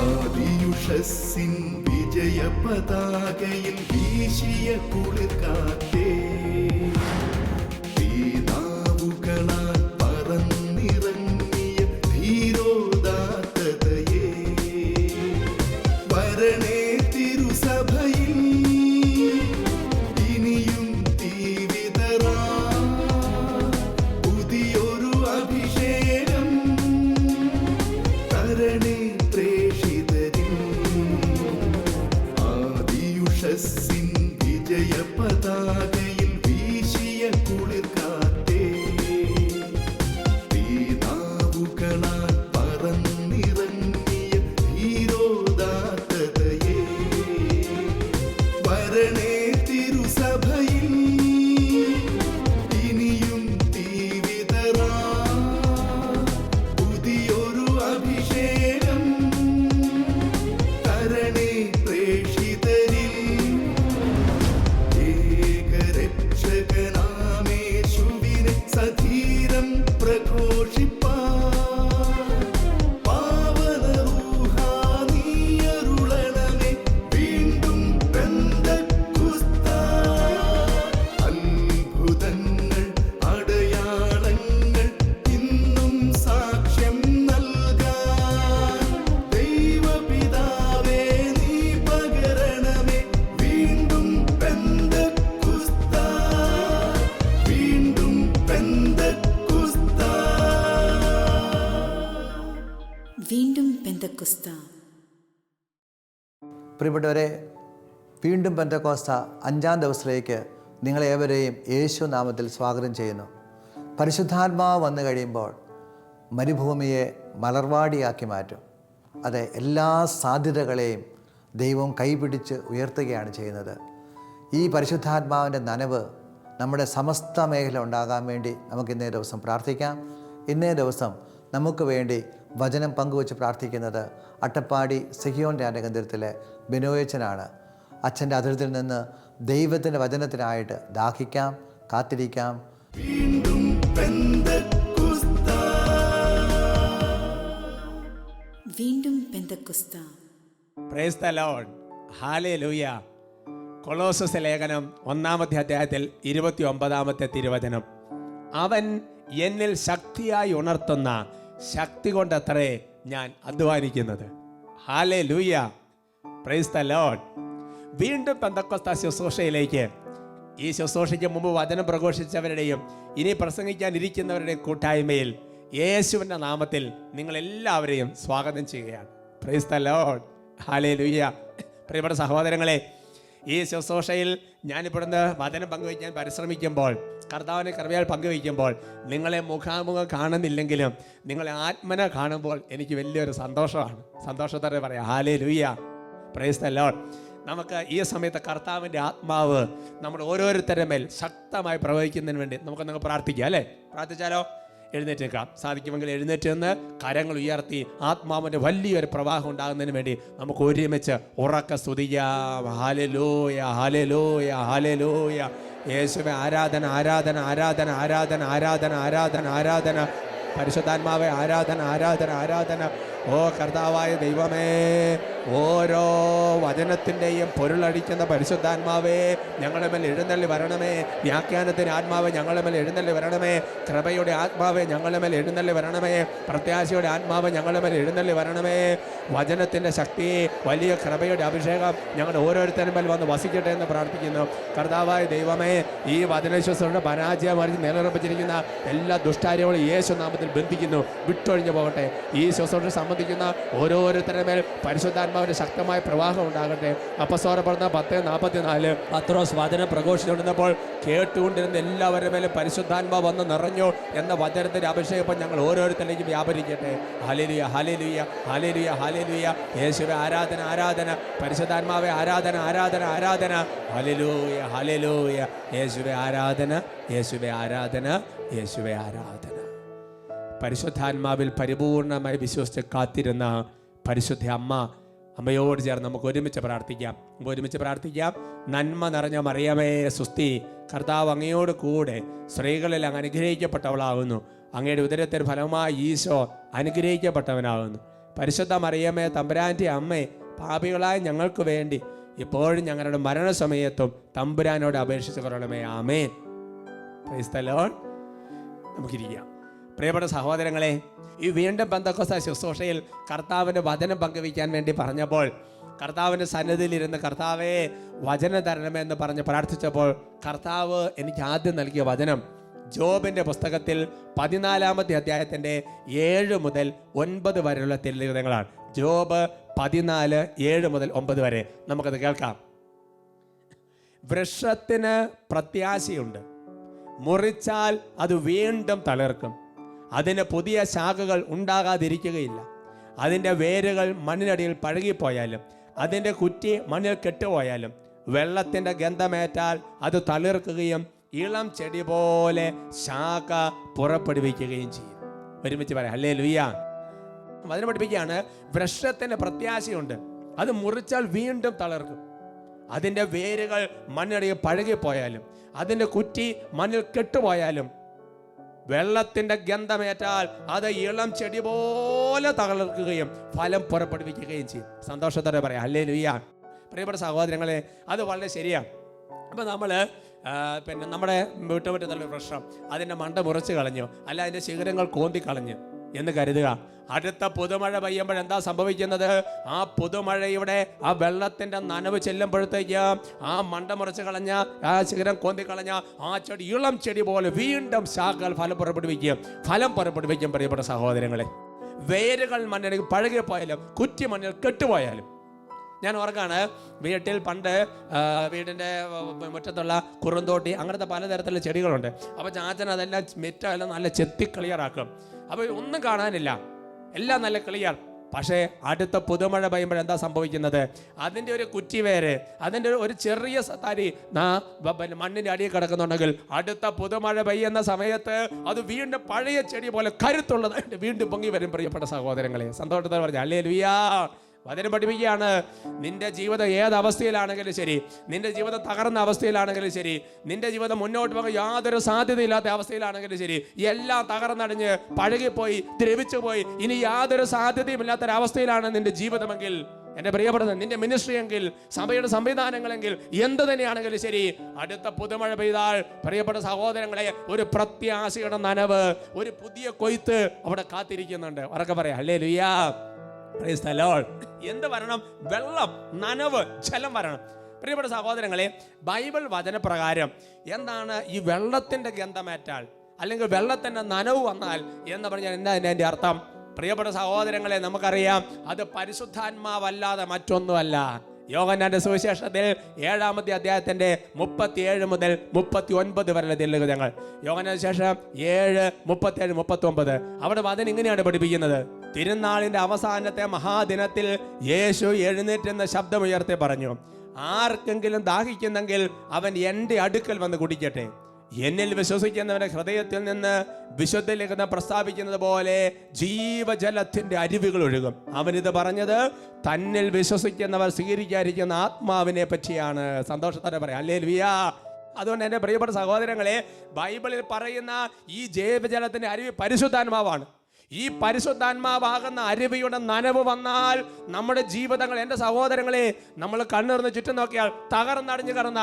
ആദിയുഷസ്സിൻ വിജയ പതാകയിൽ വീശിയ കുളിർക്കാറ്റേ, തീനാവുകളാൽ പറന്നിറങ്ങിയ ധീരോദാത്തതയേ, വരണേ തിരുസഭയിൽ ഇനിയും തീവിതറാ പുതിയൊരു അഭിഷേകം തരണേ പ്രേക്ഷിതരിൽ. ആദിയുഷസ്സിൻ വിജയ പതാകയിൽ വീശിയ കുളിർക്കാറ്റേ, തീനാവുകളാൽ പറന്നിറങ്ങിയ ധീരോദാത്തതയേ, വരണേ തിരുസഭയിൽ ഇനിയും തീവിതറാ പുതിയൊരു അഭിഷേകം തരണേ പ്രേക്ഷിതരിൽ. ഏകരക്ഷകനാമേശുവിനെ സധീരം പ്രഘോഷിപ്പാൻ പാവന റൂഹാ നീയരുളണമേ വീണ്ടും പെന്തക്കുസ്താ. അത്ഭുതങ്ങൾ അടയാളങ്ങൾ ഇന്നും സാക്ഷ്യം നൽകാൻ ദൈവപിതാവേ നീ പകരണമേ വീണ്ടും പെന്തക്കുസ്താ, വീണ്ടും പെന്തക്കുസ്താ. വീണ്ടും പെന്തക്കുസ്ത. പ്രിയപ്പെട്ടവരെ, വീണ്ടും പെന്തക്കോസ്ത 5-ാം ദിവസത്തിലേക്ക് നിങ്ങളേവരെയും യേശു നാമത്തിൽ സ്വാഗതം ചെയ്യുന്നു. പരിശുദ്ധാത്മാവ് വന്നു കഴിയുമ്പോൾ മരുഭൂമിയെ മലർവാടിയാക്കി മാറ്റും. അതെ, എല്ലാ സാധ്യതകളെയും ദൈവം കൈപിടിച്ച് ഉയർത്തുകയാണ് ചെയ്യുന്നത്. ഈ പരിശുദ്ധാത്മാവിൻ്റെ നനവ് നമ്മുടെ സമസ്ത മേഖല ഉണ്ടാകാൻ വേണ്ടി നമുക്ക് ഇന്നേ ദിവസം പ്രാർത്ഥിക്കാം. ഇന്നേ ദിവസം നമുക്ക് വേണ്ടി വചനം പങ്കുവച്ച് പ്രാർത്ഥിക്കുന്നത് അട്ടപ്പാടി സിഹിയോൻ ധ്യാനകേന്ദ്രത്തിലെ ബിനോയച്ചനാണ്. അച്ഛൻ്റെ അതിർത്തിൽ നിന്ന് ദൈവത്തിൻ്റെ വചനത്തിനായിട്ട് ദാഹിക്കാം, കാത്തിരിക്കാം. വീണ്ടും പെന്തക്കുസ്താ. വീണ്ടും പെന്തക്കുസ്ത. Praise the lord. ഹല്ലേലൂയ. കൊളോസസ് ലേഖനം 1-ാമത്തെ അധ്യായത്തിൽ 29-ാമത്തെ തിരുവചനം. അവൻ എന്നിൽ ശക്തിയായി ഉണർത്തുന്ന ശക്തി കൊണ്ടത്രേ ഞാൻ അധ്വാനിക്കുന്നത്. ഹല്ലേലൂയ. Price the Lord. വീണ്ടും പെന്തക്കോസ്ത ശുശ്രൂഷയിലേക്ക്, ഈ ശുശ്രൂഷയ്ക്ക് മുമ്പ് വചനം പ്രഘോഷിച്ചവരുടെയും ഇനി പ്രസംഗിക്കാനിരിക്കുന്നവരുടെയും കൂട്ടായ്മയിൽ യേശുവിൻ്റെ നാമത്തിൽ നിങ്ങളെല്ലാവരെയും സ്വാഗതം ചെയ്യുകയാണ്. Price the lord. ഹല്ലേലൂയ. പ്രിയപ്പെട്ട സഹോദരങ്ങളെ, ഈ ശുശ്രൂഷയിൽ ഞാനിവിടുന്ന് വചനം പങ്കുവയ്ക്കാൻ പരിശ്രമിക്കുമ്പോൾ, കർത്താവിനെ കൃപയാൽ പങ്കുവയ്ക്കുമ്പോൾ നിങ്ങളെ മുഖാമുഖം കാണുന്നില്ലെങ്കിലും നിങ്ങളെ ആത്മന കാണുമ്പോൾ എനിക്ക് വലിയൊരു സന്തോഷമാണ്. സന്തോഷത്തോടെ പറയാം ഹല്ലേലൂയ. Price the Lord. നമുക്ക് ഈ സമയത്ത് കർത്താവിൻ്റെ ആത്മാവ് നമ്മുടെ ഓരോരുത്തരുടെ മേൽ ശക്തമായി പ്രവഹിക്കുന്നതിന് വേണ്ടി നമുക്ക് പ്രാർത്ഥിക്കാം. അല്ലേ? പ്രാർത്ഥിച്ചാലോ? എഴുന്നേറ്റേക്കാം. സാധിക്കുമെങ്കിൽ എഴുന്നേറ്റ് നിന്ന് കരങ്ങൾ ഉയർത്തി ആത്മാവിൻ്റെ വലിയൊരു പ്രവാഹം ഉണ്ടാകുന്നതിന് വേണ്ടി നമുക്ക് ഒരുമിച്ച് ഉറക്ക സ്തുതിക്കാം. ഹല്ലേലൂയ, ഹല്ലേലൂയ, ഹല്ലേലൂയ. യേശുവേ ആരാധന, ആരാധന, ആരാധന, ആരാധന, ആരാധന, ആരാധന, ആരാധന. പരിശുദ്ധാത്മാവേ ആരാധന, ആരാധന, ആരാധന. ഓ കർത്താവായ ദൈവമേ, ഓരോ വചനത്തിൻ്റെയും പൊരുളടിക്കുന്ന പരിശുദ്ധാത്മാവേ ഞങ്ങളുടെ മേൽ എഴുന്നള്ളി വരണമേ. വ്യാഖ്യാനത്തിൻ്റെ ആത്മാവേ ഞങ്ങളുടെ മേൽ എഴുന്നള്ളി വരണമേ. കൃപയുടെ ആത്മാവേ ഞങ്ങളുടെ മേൽ എഴുന്നള്ളി വരണമേ. പ്രത്യാശയുടെ ആത്മാവ് ഞങ്ങളുടെ മേൽ എഴുന്നള്ളി വരണമേ. വചനത്തിൻ്റെ ശക്തി, വലിയ കൃപയുടെ അഭിഷേകം ഞങ്ങളുടെ ഓരോരുത്തരും മേൽ വന്ന് വസിക്കട്ടെ എന്ന് പ്രാർത്ഥിക്കുന്നു. കർത്താവായ ദൈവമേ, ഈ വചനശ്വസയുടെ പരാജയം അറിഞ്ഞ് നിലനിർപ്പിച്ചിരിക്കുന്ന എല്ലാ ദുഷ്ടാര്യങ്ങളും യേശു നാമത്തിൽ ബന്ധിക്കുന്നു, വിട്ടൊഴിഞ്ഞു പോകട്ടെ. ഈ ശുശ്രൂഷ സംബന്ധിക്കുന്ന ഓരോരുത്തരുടെ മേൽ പരിശുദ്ധാത്മാവിന്റെ ശക്തമായ പ്രവാഹം ഉണ്ടാകട്ടെ. അപ്പസ്തോലർ പറഞ്ഞ 10:44 പത്രോസ് വചനം പ്രഘോഷിച്ചുകൊണ്ടിരുന്നപ്പോൾ കേട്ടുകൊണ്ടിരുന്ന എല്ലാവരുടെ മേലും പരിശുദ്ധാത്മാവ് വന്ന് നിറഞ്ഞു എന്ന വചനത്തിന്റെ അഭിഷേകം ഞങ്ങൾ ഓരോരുത്തരിലേക്കും വ്യാപരിക്കട്ടെ. ഹല്ലേലൂയ, ഹല്ലേലൂയ, ഹല്ലേലൂയ, ഹല്ലേലൂയ. യേശുവേ ആരാധന, ആരാധന. പരിശുദ്ധാത്മാവേ ആരാധന, ആരാധന, ആരാധന. ഹല്ലേലൂയ, ഹല്ലേലൂയ. യേശുവേ ആരാധന, യേശുവേ ആരാധന, യേശുവേ ആരാധന. പരിശുദ്ധാത്മാവിൽ പരിപൂർണമായി വിശ്വസിച്ച് കാത്തിരുന്ന പരിശുദ്ധ അമ്മയോട് ചേർന്ന് നമുക്ക് ഒരുമിച്ച് പ്രാർത്ഥിക്കാം. നന്മ നിറഞ്ഞ മറിയമേ സുസ്തി, കർത്താവ് അങ്ങയോട് കൂടെ സ്ത്രീകളിൽ അങ്ങ് അനുഗ്രഹിക്കപ്പെട്ടവളാകുന്നു. അങ്ങയുടെ ഉദരത്തിന് ഫലമായി ഈശോ അനുഗ്രഹിക്കപ്പെട്ടവനാകുന്നു. പരിശുദ്ധ മറിയമേ തമ്പുരാൻ്റെ അമ്മേ, പാപികളായ ഞങ്ങൾക്ക് വേണ്ടി ഇപ്പോഴും ഞങ്ങളുടെ മരണസമയത്തും തമ്പുരാനോട് അപേക്ഷിച്ച് കൊള്ളണമേ. ആമേൻ. Praise the lord. നമുക്കിരിക്കാം. പ്രിയപ്പെട്ട സഹോദരങ്ങളെ, ഈ വീണ്ടും പെന്തക്കോസ്ത് ശുശ്രൂഷയിൽ കർത്താവിൻ്റെ വചനം പങ്കുവയ്ക്കാൻ വേണ്ടി പറഞ്ഞപ്പോൾ, കർത്താവിൻ്റെ സന്നിധിയിലിരുന്ന് കർത്താവേ വചനം തരണമെന്ന് പറഞ്ഞ് പ്രാർത്ഥിച്ചപ്പോൾ കർത്താവ് എനിക്ക് ആദ്യം നൽകിയ വചനം ജോബിൻ്റെ പുസ്തകത്തിൽ 14-ാമത്തെ അധ്യായത്തിൻ്റെ 7 മുതൽ 9 വരെയുള്ള തിരുലിഖിതങ്ങളാണ്. ജോബ് 14, 7 മുതൽ 9 വരെ നമുക്കത് കേൾക്കാം. വൃക്ഷത്തിന് പ്രത്യാശയുണ്ട്, മുറിച്ചാൽ അത് വീണ്ടും തളിർക്കും. അതിന് പുതിയ ശാഖകൾ ഉണ്ടാകാതിരിക്കുകയില്ല. അതിൻ്റെ വേരുകൾ മണ്ണിനടിയിൽ പഴകിപ്പോയാലും അതിൻ്റെ കുറ്റി മണ്ണിൽ കെട്ടുപോയാലും വെള്ളത്തിൻ്റെ ഗന്ധമേറ്റാൽ അത് തളിർക്കുകയും ഇളം ചെടി പോലെ ശാഖ പുറപ്പെടുവിക്കുകയും ചെയ്യും. ഒരുമിച്ച് പറയാം ഹല്ലേലൂയ. അതിനെ പഠിപ്പിക്കുകയാണ്, വൃക്ഷത്തിന് പ്രത്യാശയുണ്ട്, അത് മുറിച്ചാൽ വീണ്ടും തളിർക്കും. അതിൻ്റെ വേരുകൾ മണ്ണിനടിയിൽ പഴകിപ്പോയാലും അതിൻ്റെ കുറ്റി മണ്ണിൽ കെട്ടുപോയാലും വെള്ളത്തിൻ്റെ ഗന്ധമേറ്റാൽ അത് ഇളം ചെടി പോലെ തളിർക്കുകയും ഫലം പുറപ്പെടുവിക്കുകയും ചെയ്യും. സന്തോഷത്തോടെ പറയാം ഹല്ലേലൂയ. പ്രിയപ്പെട്ട സഹോദരങ്ങളെ, അത് വളരെ ശരിയാണ്. അപ്പോൾ നമ്മൾ പിന്നെ നമ്മുടെ വീട്ടുമുറ്റത്തുള്ള വൃക്ഷം അതിൻ്റെ മണ്ട മുറിച്ച് കളഞ്ഞു, അല്ല അതിൻ്റെ ശിഖരങ്ങൾ കോന്തി കളഞ്ഞു എന്ന് കരുതുക. അടുത്ത പുതുമഴ പെയ്യുമ്പോൾ എന്താ സംഭവിക്കുന്നത്? ആ പുതുമഴയുടെ ആ വെള്ളത്തിൻ്റെ നനവ് ചെല്ലുമ്പോഴത്തേക്ക് ആ മണ്ട മുറിച്ച് കളഞ്ഞ, ആ ശിഖരം കോന്തി കളഞ്ഞ ആ ചെടി ഇളം ചെടി പോലെ വീണ്ടും ശാഖകൾ ഫലം പുറപ്പെടുവിക്കും. പ്രിയപ്പെട്ട സഹോദരങ്ങളെ, വേരുകൾ മണ്ണിൽ പഴകിപ്പോയാലും കുറ്റി മണ്ണിൽ കെട്ടുപോയാലും. ഞാൻ ഓർക്കാണ്, വീട്ടിൽ പണ്ട് വീടിൻ്റെ മുറ്റത്തുള്ള കുറുന്തോട്ടി അങ്ങനത്തെ പലതരത്തിലുള്ള ചെടികളുണ്ട്. അപ്പോൾ ചാച്ചൻ അതെല്ലാം മെറ്റെല്ലാം നല്ല ചെത്തി ക്ലിയറാക്കും. അപ്പോൾ ഒന്നും കാണാനില്ല, എല്ലാം നല്ല ക്ലിയർ. പക്ഷേ അടുത്ത പുതുമഴ പെയ്യുമ്പോൾ എന്താ സംഭവിക്കുന്നത്? അതിൻ്റെ ഒരു കുറ്റിവേര്, അതിൻ്റെ ഒരു ചെറിയ തരി മണ്ണിൻ്റെ അടിയിൽ കിടക്കുന്നുണ്ടെങ്കിൽ അടുത്ത പുതുമഴ പെയ്യുന്ന സമയത്ത് അത് വീണ്ടും പഴയ ചെടി പോലെ കരുത്തുള്ളതായിട്ട് വീണ്ടും പൊങ്ങി വരും. പ്രിയപ്പെട്ട സഹോദരങ്ങളെ, സന്തോഷത്തോടെ പറഞ്ഞു ഹല്ലേലൂയ. വചനം പഠിപ്പിക്കുകയാണ്, നിന്റെ ജീവിതം ഏത് അവസ്ഥയിലാണെങ്കിലും ശരി, നിന്റെ ജീവിതം തകർന്ന അവസ്ഥയിലാണെങ്കിലും ശരി, നിന്റെ ജീവിതം മുന്നോട്ട് പോകാൻ യാതൊരു സാധ്യതയില്ലാത്ത അവസ്ഥയിലാണെങ്കിലും ശരി, എല്ലാം തകർന്നടിഞ്ഞ് പഴകിപ്പോയി ദ്രവിച്ചു പോയി ഇനി യാതൊരു സാധ്യതയുമില്ലാത്തൊരവസ്ഥയിലാണ് നിന്റെ ജീവിതമെങ്കിൽ, എൻ്റെ പ്രിയപ്പെടുന്നത് നിന്റെ മിനിസ്ട്രി എങ്കിൽ, സഭയുടെ സംവിധാനങ്ങളെങ്കിൽ, എന്ത് തന്നെയാണെങ്കിലും ശരി, അടുത്ത പുതുമഴ പെയ്താൽ പ്രിയപ്പെട്ട സഹോദരങ്ങളെ ഒരു പ്രത്യാശയുടെ നനവ്, ഒരു പുതിയ കൊയ്ത്ത് അവിടെ കാത്തിരിക്കുന്നുണ്ട്. ഉറക്കെ പറയാം ഹല്ലേലൂയ. Price the Lord. എന്ത് വരണം? വെള്ളം, നനവ്, ജലം വരണം. പ്രിയപ്പെട്ട സഹോദരങ്ങളെ, ബൈബിൾ വചനപ്രകാരം എന്താണ് ഈ വെള്ളത്തിൻ്റെ ഗന്ധമേറ്റാൽ അല്ലെങ്കിൽ വെള്ളത്തിൻ്റെ നനവ് വന്നാൽ എന്ന് പറഞ്ഞാൽ എന്താ അതിൻ്റെ അർത്ഥം? പ്രിയപ്പെട്ട സഹോദരങ്ങളെ, നമുക്കറിയാം അത് പരിശുദ്ധാത്മാവല്ലാതെ മറ്റൊന്നുമല്ല. യോഹന്നാന്റെ സുവിശേഷത്തിൽ 7-ാമത്തെ അധ്യായത്തിന്റെ 37 മുതൽ 39 വരെയുള്ള തിരുലിഖിതങ്ങൾ. യോഹന്നാന്റെ ശേഷം 7, 37, 39 അവിടെ വചനം ഇങ്ങനെയാണ് പഠിപ്പിക്കുന്നത്. തിരുനാളിന്റെ അവസാനത്തെ മഹാദിനത്തിൽ യേശു എഴുന്നേറ്റെന്ന ശബ്ദമുയർത്തി പറഞ്ഞു, ആർക്കെങ്കിലും ദാഹിക്കുന്നെങ്കിൽ അവൻ എൻ്റെ അടുക്കൽ വന്ന് കുടിക്കട്ടെ. എന്നിൽ വിശ്വസിക്കുന്നവന്റെ ഹൃദയത്തിൽ നിന്ന് വിശുദ്ധ ലിഖിതം പ്രസ്താവിക്കുന്നത് പോലെ ജീവജലത്തിന്റെ അരുവികൾ ഒഴുകും. അവനിത് പറഞ്ഞത് തന്നിൽ വിശ്വസിക്കുന്നവർ സ്വീകരിക്കാതിരിക്കുന്ന ആത്മാവിനെ പറ്റിയാണ്. സന്തോഷത്തോടെ പറയാം ഹല്ലേലൂയ. അതുകൊണ്ട് എൻ്റെ പ്രിയപ്പെട്ട സഹോദരങ്ങളെ, ബൈബിളിൽ പറയുന്ന ഈ ജീവജലത്തിന്റെ അരുവി പരിശുദ്ധാത്മാവാണ്. ഈ പരിശുദ്ധാത്മാവാകുന്ന അരുവിയുടെ നനവ് വന്നാൽ നമ്മുടെ ജീവിതങ്ങൾ, എൻ്റെ സഹോദരങ്ങളെ, നമ്മൾ കണ്ണിർന്ന് ചുറ്റും നോക്കിയാൽ തകർന്നടിഞ്ഞു കിടന്ന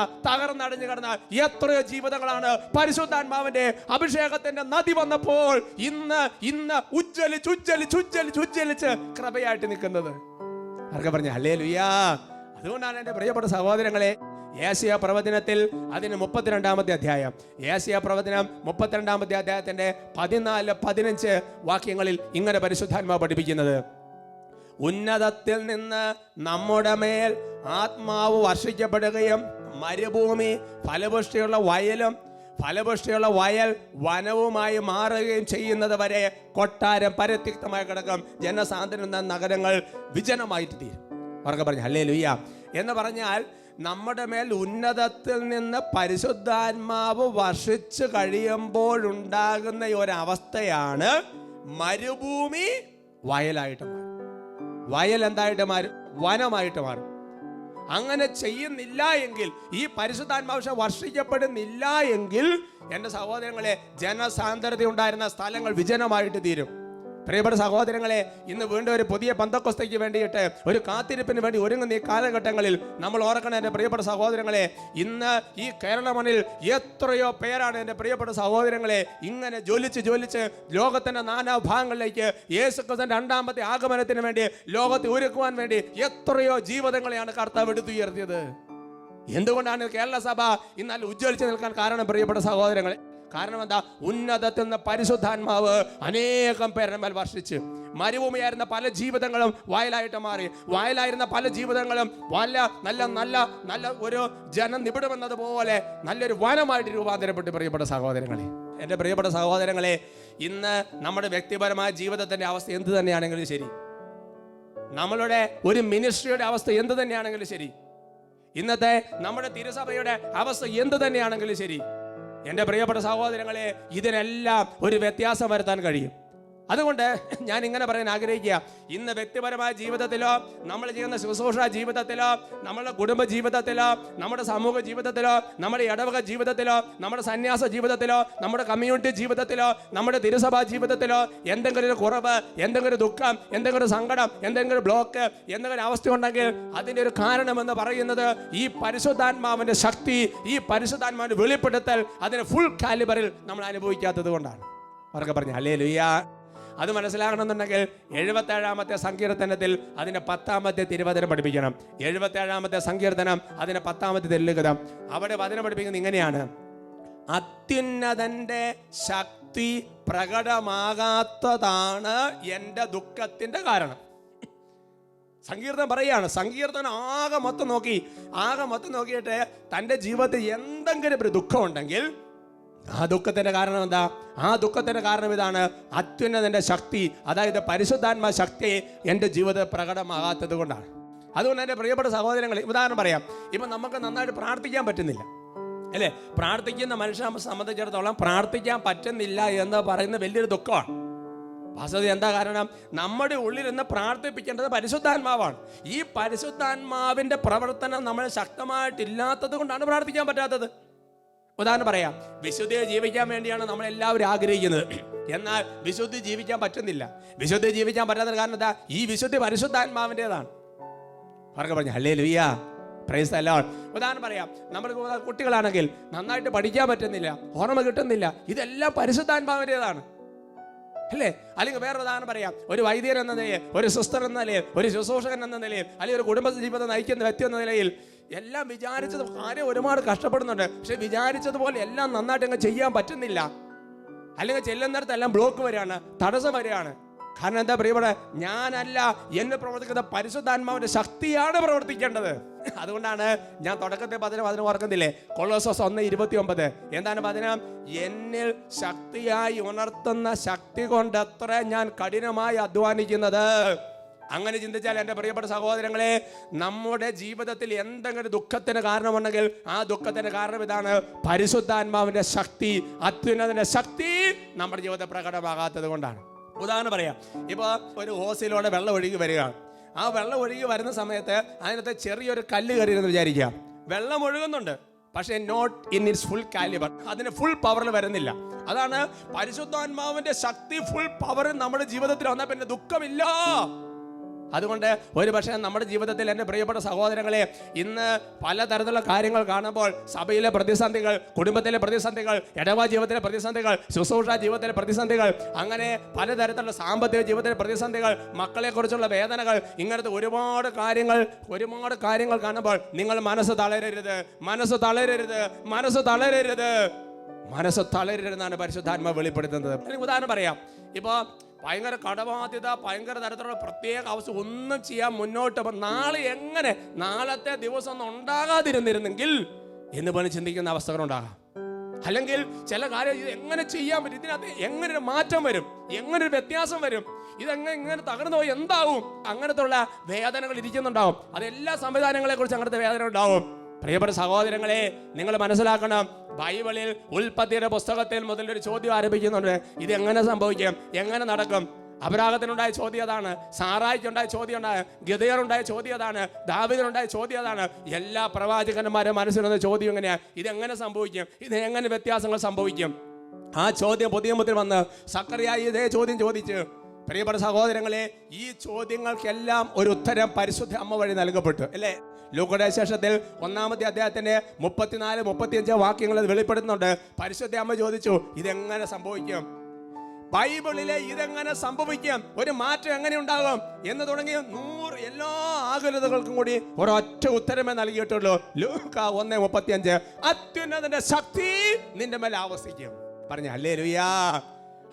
എത്രയോ ജീവിതങ്ങളാണ് പരിശുദ്ധാത്മാവിന്റെ അഭിഷേകത്തിന്റെ നദി വന്നപ്പോൾ ഇന്ന് ഉജ്ജ്വലിച്ച് കൃപയായിട്ട് നിൽക്കുന്നത്. ആർക്കെ പറഞ്ഞ ഹല്ലേലൂയ. അതുകൊണ്ടാണ് എൻ്റെ പ്രിയപ്പെട്ട സഹോദരങ്ങളെ, യേശയ്യാ പ്രവചനത്തിൽ അതിന് 32-ാമത്തെ അധ്യായം, യേശയ്യാ പ്രവചനം 32-ാമത്തെ അധ്യായത്തിന്റെ 14, 15 വാക്യങ്ങളിൽ ഇങ്ങനെ പരിശുദ്ധാത്മാവ് പഠിപ്പിക്കുന്നത്, ഉന്നതത്തിൽ നിന്ന് നമ്മുടെ മേൽ ആത്മാവ് വർഷിക്കപ്പെടുകയും മരുഭൂമി ഫലപുഷ്ടിയുള്ള വയൽ വനവുമായി മാറുകയും ചെയ്യുന്നത് വരെ കൊട്ടാരം പരിത്യക്തമായി കിടക്കും, ജനസാന്ദ്രത നഗരങ്ങൾ വിജനമായിട്ട് തീരും. അവർക്ക് പറഞ്ഞു ഹല്ലേലൂയ. എന്ന് പറഞ്ഞാൽ നമ്മുടെ മേൽ ഉന്നതത്തിൽ നിന്ന് പരിശുദ്ധാത്മാവ് വർഷിച്ചു കഴിയുമ്പോഴുണ്ടാകുന്ന ഒരവസ്ഥയാണ് മരുഭൂമി വയലായിട്ട് മാറും. വയൽ എന്തായിട്ട് മാറും? വനമായിട്ട് മാറും. അങ്ങനെ ചെയ്യുന്നില്ല എങ്കിൽ, ഈ പരിശുദ്ധാത്മാവ് വർഷിക്കപ്പെടുന്നില്ല എങ്കിൽ, എൻ്റെ സഹോദരങ്ങളെ, ജനസാന്ദ്രത ഉണ്ടായിരുന്ന സ്ഥലങ്ങൾ വിജനമായിട്ട് തീരും. പ്രിയപ്പെട്ട സഹോദരങ്ങളെ, ഇന്ന് വീണ്ടും ഒരു പുതിയ പെന്തക്കോസ്തയ്ക്ക് വേണ്ടിയിട്ട് ഒരു കാത്തിരിപ്പിന് വേണ്ടി ഒരുങ്ങുന്ന ഈ കാലഘട്ടങ്ങളിൽ നമ്മൾ ഓർക്കണം എൻ്റെ പ്രിയപ്പെട്ട സഹോദരങ്ങളെ, ഇന്ന് ഈ കേരള മണ്ണിൽ എത്രയോ പേരാണ് എൻ്റെ പ്രിയപ്പെട്ട സഹോദരങ്ങളെ ഇങ്ങനെ ജ്വലിച്ച് ലോകത്തിൻ്റെ നാനാഭാഗങ്ങളിലേക്ക് യേശുക്രിസ്തുവിന്റെ രണ്ടാമത്തെ ആഗമനത്തിന് വേണ്ടി ലോകത്തെ ഒരുക്കുവാൻ വേണ്ടി എത്രയോ ജീവിതങ്ങളെയാണ് കർത്താവ് എടുത്തുയർത്തിയത്. എന്തുകൊണ്ടാണ് കേരള സഭ ഇന്നല്ല ഉജ്ജ്വലിച്ച് നിൽക്കാൻ കാരണം പ്രിയപ്പെട്ട സഹോദരങ്ങളെ? കാരണം എന്താ? ഉന്നതത്തിൽ നിന്ന് പരിശുദ്ധാത്മാവ് അനേകം പേരുടെ മേൽ വർഷിച്ച് മരുഭൂമിയായിരുന്ന പല ജീവിതങ്ങളും വയലായിട്ട് മാറി. വയലായിരുന്ന പല ജീവിതങ്ങളും നല്ല ഒരു ജനം നിബിഡമെന്നതുപോലെ നല്ലൊരു വനമായിട്ട് രൂപാന്തരപ്പെട്ട് പ്രിയപ്പെട്ട സഹോദരങ്ങളെ, എൻ്റെ പ്രിയപ്പെട്ട സഹോദരങ്ങളെ, ഇന്ന് നമ്മുടെ വ്യക്തിപരമായ ജീവിതത്തിൻ്റെ അവസ്ഥ എന്ത് തന്നെയാണെങ്കിലും ശരി, നമ്മളുടെ ഒരു മിനിസ്ട്രിയുടെ അവസ്ഥ എന്ത് തന്നെയാണെങ്കിലും ശരി, ഇന്നത്തെ നമ്മുടെ തിരുസഭയുടെ അവസ്ഥ എന്ത് തന്നെയാണെങ്കിലും ശരി, എൻ്റെ പ്രിയപ്പെട്ട സഹോദരങ്ങളെ, ഇതിനെല്ലാം ഒരു വ്യത്യാസം വരുത്താൻ കഴിയും. അതുകൊണ്ട് ഞാൻ ഇങ്ങനെ പറയാൻ ആഗ്രഹിക്കുക, ഇന്ന് വ്യക്തിപരമായ ജീവിതത്തിലോ, നമ്മൾ ചെയ്യുന്ന ശുശ്രൂഷ ജീവിതത്തിലോ, നമ്മുടെ കുടുംബ ജീവിതത്തിലോ, നമ്മുടെ സമൂഹ ജീവിതത്തിലോ, നമ്മുടെ ഇടവക ജീവിതത്തിലോ, നമ്മുടെ സന്യാസ ജീവിതത്തിലോ, നമ്മുടെ കമ്മ്യൂണിറ്റി ജീവിതത്തിലോ, നമ്മുടെ തിരുസഭാ ജീവിതത്തിലോ എന്തെങ്കിലും ഒരു കുറവ്, എന്തെങ്കിലും ഒരു ദുഃഖം, എന്തെങ്കിലും ഒരു സങ്കടം, എന്തെങ്കിലും ഒരു ബ്ലോക്ക്, എന്തെങ്കിലും അവസ്ഥ ഉണ്ടെങ്കിൽ അതിൻ്റെ ഒരു കാരണമെന്ന് പറയുന്നത് ഈ പരിശുദ്ധാത്മാവിൻ്റെ ശക്തി, ഈ പരിശുദ്ധാത്മാവിൻ്റെ വെളിപ്പെടുത്തൽ അതിന് ഫുൾ കാലിബറിൽ നമ്മൾ അനുഭവിക്കാത്തത് കൊണ്ടാണ്. അവർക്ക് പറഞ്ഞു ഹല്ലേലൂയ. അത് മനസ്സിലാകണമെന്നുണ്ടെങ്കിൽ 77-ാമത്തെ സങ്കീർത്തനത്തിൽ അതിൻ്റെ 10-ാമത്തെ തിരുവചനം പഠിപ്പിക്കണം. 77-ാമത്തെ സങ്കീർത്തനം അതിൻ്റെ 10-ാമത്തെ തിരുലിഖിതം, അവിടെ വചനം പഠിപ്പിക്കുന്നത് ഇങ്ങനെയാണ്: അത്യുന്നതന്റെ ശക്തി പ്രകടമാകാത്തതാണ് എൻ്റെ ദുഃഖത്തിൻ്റെ കാരണം. സങ്കീർത്തനം പറയാണ്, സങ്കീർത്തനം ആകെ മൊത്തം നോക്കിയിട്ട് തൻ്റെ ജീവിതത്തിൽ എന്തെങ്കിലും ഒരു ദുഃഖം ഉണ്ടെങ്കിൽ ആ ദുഃഖത്തിന്റെ കാരണം എന്താ? ആ ദുഃഖത്തിന്റെ കാരണം ഇതാണ്: അത്യുന്നതന്റെ ശക്തി, അതായത് പരിശുദ്ധാത്മാ ശക്തി എൻ്റെ ജീവിതത്തിൽ പ്രകടമാകാത്തത് കൊണ്ടാണ്. അതുകൊണ്ട് എൻ്റെ പ്രിയപ്പെട്ട സഹോദരങ്ങളെ, ഉദാഹരണം പറയാം. ഇപ്പം നമുക്ക് നന്നായിട്ട് പ്രാർത്ഥിക്കാൻ പറ്റുന്നില്ല അല്ലേ? പ്രാർത്ഥിക്കുന്ന മനുഷ്യനെ സംബന്ധിച്ചിടത്തോളം പ്രാർത്ഥിക്കാൻ പറ്റുന്നില്ല എന്ന് പറയുന്ന വലിയൊരു ദുഃഖമാണ്. വാസ്തവത എന്താ കാരണം? നമ്മുടെ ഉള്ളിൽ നിന്ന് പ്രാർത്ഥിപ്പിക്കേണ്ടത് പരിശുദ്ധാത്മാവാണ്. ഈ പരിശുദ്ധാത്മാവിന്റെ പ്രവർത്തനം നമ്മൾ ശക്തമായിട്ടില്ലാത്തത് കൊണ്ടാണ് പ്രാർത്ഥിക്കാൻ പറ്റാത്തത്. ഉദാഹരണം പറയാം, വിശുദ്ധിയെ ജീവിക്കാൻ വേണ്ടിയാണ് നമ്മളെല്ലാവരും ആഗ്രഹിക്കുന്നത്. എന്നാൽ വിശുദ്ധി ജീവിക്കാൻ പറ്റുന്നില്ല. വിശുദ്ധി ജീവിക്കാൻ പറ്റാത്ത കാരണം എന്താ? ഈ വിശുദ്ധി പരിശുദ്ധാത്മാവിൻ്റെതാണ്. പറഞ്ഞു ഹല്ലേലൂയ, പ്രൈസ് ദി ലോർഡ്. ഉദാഹരണം പറയാം, നമ്മൾ കുട്ടികളാണെങ്കിൽ നന്നായിട്ട് പഠിക്കാൻ പറ്റുന്നില്ല, ഓർമ്മ കിട്ടുന്നില്ല, ഇതെല്ലാം പരിശുദ്ധാത്മാവിൻ്റെതാണ് അല്ലേ? അല്ലെങ്കിൽ വേറെ ഉദാഹരണം പറയാം, ഒരു വൈദ്യൻ എന്ന നിലയിൽ, ഒരു സിസ്റ്റർ എന്ന നിലയിൽ, ഒരു ശുശ്രൂഷകൻ എന്ന നിലയിൽ, അല്ലെങ്കിൽ ഒരു കുടുംബ ജീവിതം നയിക്കുന്ന വ്യക്തി എന്ന നിലയിൽ എല്ലാം വിചാരിച്ചത് കാര്യം ഒരുപാട് കഷ്ടപ്പെടുന്നുണ്ട്. പക്ഷെ വിചാരിച്ചതുപോലെ എല്ലാം നന്നായിട്ട് അങ്ങ് ചെയ്യാൻ പറ്റുന്നില്ല. അല്ലെങ്കിൽ ചെല്ലുന്നിടത്ത് എല്ലാം ബ്ലോക്ക് വരികയാണ്, തടസ്സം വരികയാണ്. കാരണം എന്താ പ്രിയപ്പെട്ട? ഞാനല്ല, എന്നെ പ്രവർത്തിക്കുന്ന പരിശുദ്ധാത്മാവിന്റെ ശക്തിയാണ് പ്രവർത്തിക്കേണ്ടത്. അതുകൊണ്ടാണ് ഞാൻ തുടക്കത്തെ വചനം ഓർക്കുന്നില്ലേ? കൊളോസോസ് 1:29 എന്താണ് വചനം? എന്നിൽ ശക്തിയായി ഉണർത്തുന്ന ശക്തി കൊണ്ടത്ര ഞാൻ കഠിനമായി അധ്വാനിക്കുന്നത്. അങ്ങനെ ചിന്തിച്ചാൽ എൻ്റെ പ്രിയപ്പെട്ട സഹോദരങ്ങളെ, നമ്മുടെ ജീവിതത്തിൽ എന്തെങ്കിലും ദുഃഖത്തിന് കാരണമുണ്ടെങ്കിൽ ആ ദുഃഖത്തിന് കാരണം ഇതാണ്: പരിശുദ്ധാത്മാവിന്റെ ശക്തി, അത്യുന്നതന്റെ ശക്തി നമ്മുടെ ജീവിതത്തെ പ്രകടമാകാത്തത് കൊണ്ടാണ്. ഉദാഹരണം പറയാം, ഇപ്പോൾ ഒരു ഹോസിലൂടെ വെള്ളം ഒഴുകി വരികയാണ്. ആ വെള്ളം ഒഴുകി വരുന്ന സമയത്ത് അതിനകത്ത് ചെറിയൊരു കല്ല് കയറിയെന്ന് വിചാരിക്കാം. വെള്ളം ഒഴുകുന്നുണ്ട്, പക്ഷേ not in its full calibre, അതിന് ഫുൾ പവറിൽ വരുന്നില്ല. അതാണ് പരിശുദ്ധാത്മാവിന്റെ ശക്തി ഫുൾ പവർ നമ്മുടെ ജീവിതത്തിൽ വന്നാൽ പിന്നെ ദുഃഖമില്ല. അതുകൊണ്ട് ഒരു പക്ഷേ നമ്മുടെ ജീവിതത്തിൽ എൻ്റെ പ്രിയപ്പെട്ട സഹോദരങ്ങളെ, ഇന്ന് പലതരത്തിലുള്ള കാര്യങ്ങൾ കാണുമ്പോൾ സഭയിലെ പ്രതിസന്ധികൾ, കുടുംബത്തിലെ പ്രതിസന്ധികൾ, ഇടവക ജീവിതത്തിലെ പ്രതിസന്ധികൾ, ശുശ്രൂഷ ജീവിതത്തിലെ പ്രതിസന്ധികൾ, അങ്ങനെ പലതരത്തിലുള്ള സാമ്പത്തിക ജീവിതത്തിലെ പ്രതിസന്ധികൾ, മക്കളെക്കുറിച്ചുള്ള വേദനകൾ, ഇങ്ങനത്തെ ഒരുപാട് കാര്യങ്ങൾ കാണുമ്പോൾ നിങ്ങൾ മനസ്സ് തളരരുതെന്നാണ് പരിശുദ്ധാത്മാവ് വെളിപ്പെടുത്തുന്നത്. ഉദാഹരണം പറയാം, ഇപ്പോൾ ഭയങ്കര കടബാധ്യത, ഭയങ്കര തരത്തിലുള്ള പ്രത്യേക അവസ്ഥ, ഒന്നും ചെയ്യാൻ മുന്നോട്ട് നാളത്തെ ദിവസം ഒന്നും ഉണ്ടാകാതിരുന്നിരുന്നെങ്കിൽ എന്ന് പറഞ്ഞ് ചിന്തിക്കുന്ന അവസ്ഥകളുണ്ടാകാം. അല്ലെങ്കിൽ ചില കാര്യം ഇത് എങ്ങനെ ചെയ്യാൻ പറ്റും, ഇതിനകത്ത് എങ്ങനെ ഒരു മാറ്റം വരും, എങ്ങനെ ഒരു വ്യത്യാസം വരും, ഇതെങ്ങനെ തകർന്നു പോയി എന്താവും, അങ്ങനത്തെ ഉള്ള വേദനകൾ ഇരിക്കുന്നുണ്ടാവും. അതെല്ലാ സംവിധാനങ്ങളെ കുറിച്ച് അങ്ങനത്തെ വേദന ഉണ്ടാവും. പ്രിയപ്പെട്ട സഹോദരങ്ങളെ, നിങ്ങൾ മനസ്സിലാക്കണം, ബൈബിളിൽ ഉൽപ്പത്തിയുടെ പുസ്തകത്തിൽ മുതൽ ഒരു ചോദ്യം ആരംഭിക്കുന്നുണ്ട്: ഇതെങ്ങനെ സംഭവിക്കും, എങ്ങനെ നടക്കും? അബ്രാഹത്തിനുണ്ടായ ചോദ്യം അതാണ്, സാറായിക്കുണ്ടായ ചോദ്യം അതാണ്, ഗിദെയോനുണ്ടായ ചോദ്യം അതാണ്, ദാവീദിനുണ്ടായ ചോദ്യം അതാണ്. എല്ലാ പ്രവാചകന്മാരും മനസ്സിലുള്ള ചോദ്യം എങ്ങനെയാണ്, ഇതെങ്ങനെ സംഭവിക്കും, ഇതെങ്ങനെ വ്യത്യാസങ്ങൾ സംഭവിക്കും? ആ ചോദ്യം പുതിയ മുതൽ വന്ന് സക്കറിയ ഇതേ ചോദ്യം ചോദിച്ചു. പ്രിയപ്പെട്ട സഹോദരങ്ങളെ, ഈ ചോദ്യങ്ങൾക്കെല്ലാം ഒരു ഉത്തരം പരിശുദ്ധ അമ്മ വഴി നൽകപ്പെട്ടു അല്ലേ? ലൂക്കോയുടെ ശേഷത്തിൽ 1-ാമത്തെ അധ്യായത്തിന്റെ 34-35 വാക്യങ്ങൾ അത് വെളിപ്പെടുത്തുന്നുണ്ട്. പരിശുദ്ധ അമ്മ ചോദിച്ചു, ഇതെങ്ങനെ സംഭവിക്കും? ബൈബിളിലെ ഇതെങ്ങനെ സംഭവിക്കും, ഒരു മാറ്റം എങ്ങനെ ഉണ്ടാകും എന്ന് തുടങ്ങി 100 എല്ലാ ആകുലതകൾക്കും കൂടി ഒരൊറ്റ ഉത്തരമേ നൽകിയിട്ടുള്ളൂ. ലൂക്ക 1:35, അത്യുന്നതന്റെ ശക്തി നിന്റെ മേൽ ആവസിക്കും. പറഞ്ഞ ഹല്ലേലൂയാ.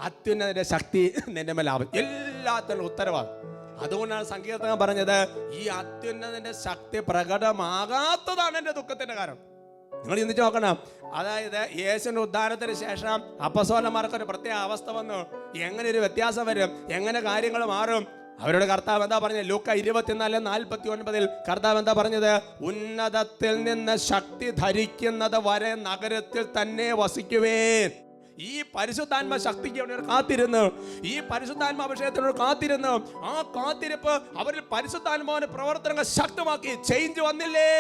അത്യുന്നതന്റെ ശക്തി നിന്റെ മേൽ എല്ലാത്തിനും ഉത്തരവാദം. അതുകൊണ്ടാണ് സങ്കീർത്തനം പറഞ്ഞത്, ഈ അത്യുന്നതന്റെ ശക്തി പ്രകടമാകാത്തതാണ് എൻ്റെ ദുഃഖത്തിന്റെ കാരണം. നിങ്ങൾ ചിന്തിച്ച് നോക്കണം. അതായത് യേശുവിന്റെ ഉദ്ധാനത്തിന് ശേഷം അപ്പസ്തോലന്മാർക്കൊരു പ്രത്യേക അവസ്ഥ വന്നു. എങ്ങനെ ഒരു വ്യത്യാസം വരും, എങ്ങനെ കാര്യങ്ങൾ മാറും? അവരോട് കർത്താവ് എന്താ പറഞ്ഞത്? ലൂക്ക 24:49 കർത്താവ് എന്താ പറഞ്ഞത്? ഉന്നതത്തിൽ നിന്ന് ശക്തി ധരിക്കുന്നത് വരെ നഗരത്തിൽ തന്നെ വസിക്കുവേൻ. ഈ പരിശുദ്ധാത്മ ശക്തിക്ക് വേണ്ടി കാത്തിരുന്നു, ഈ പരിശുദ്ധാത്മ അഭിഷേകത്തിനോട് കാത്തിരുന്നു. ആ കാത്തിരിപ്പ് അവരിൽ പരിശുദ്ധാത്മാവിന്റെ പ്രവർത്തനങ്ങൾ ശക്തമാക്കി. ചേഞ്ച് വന്നില്ലേ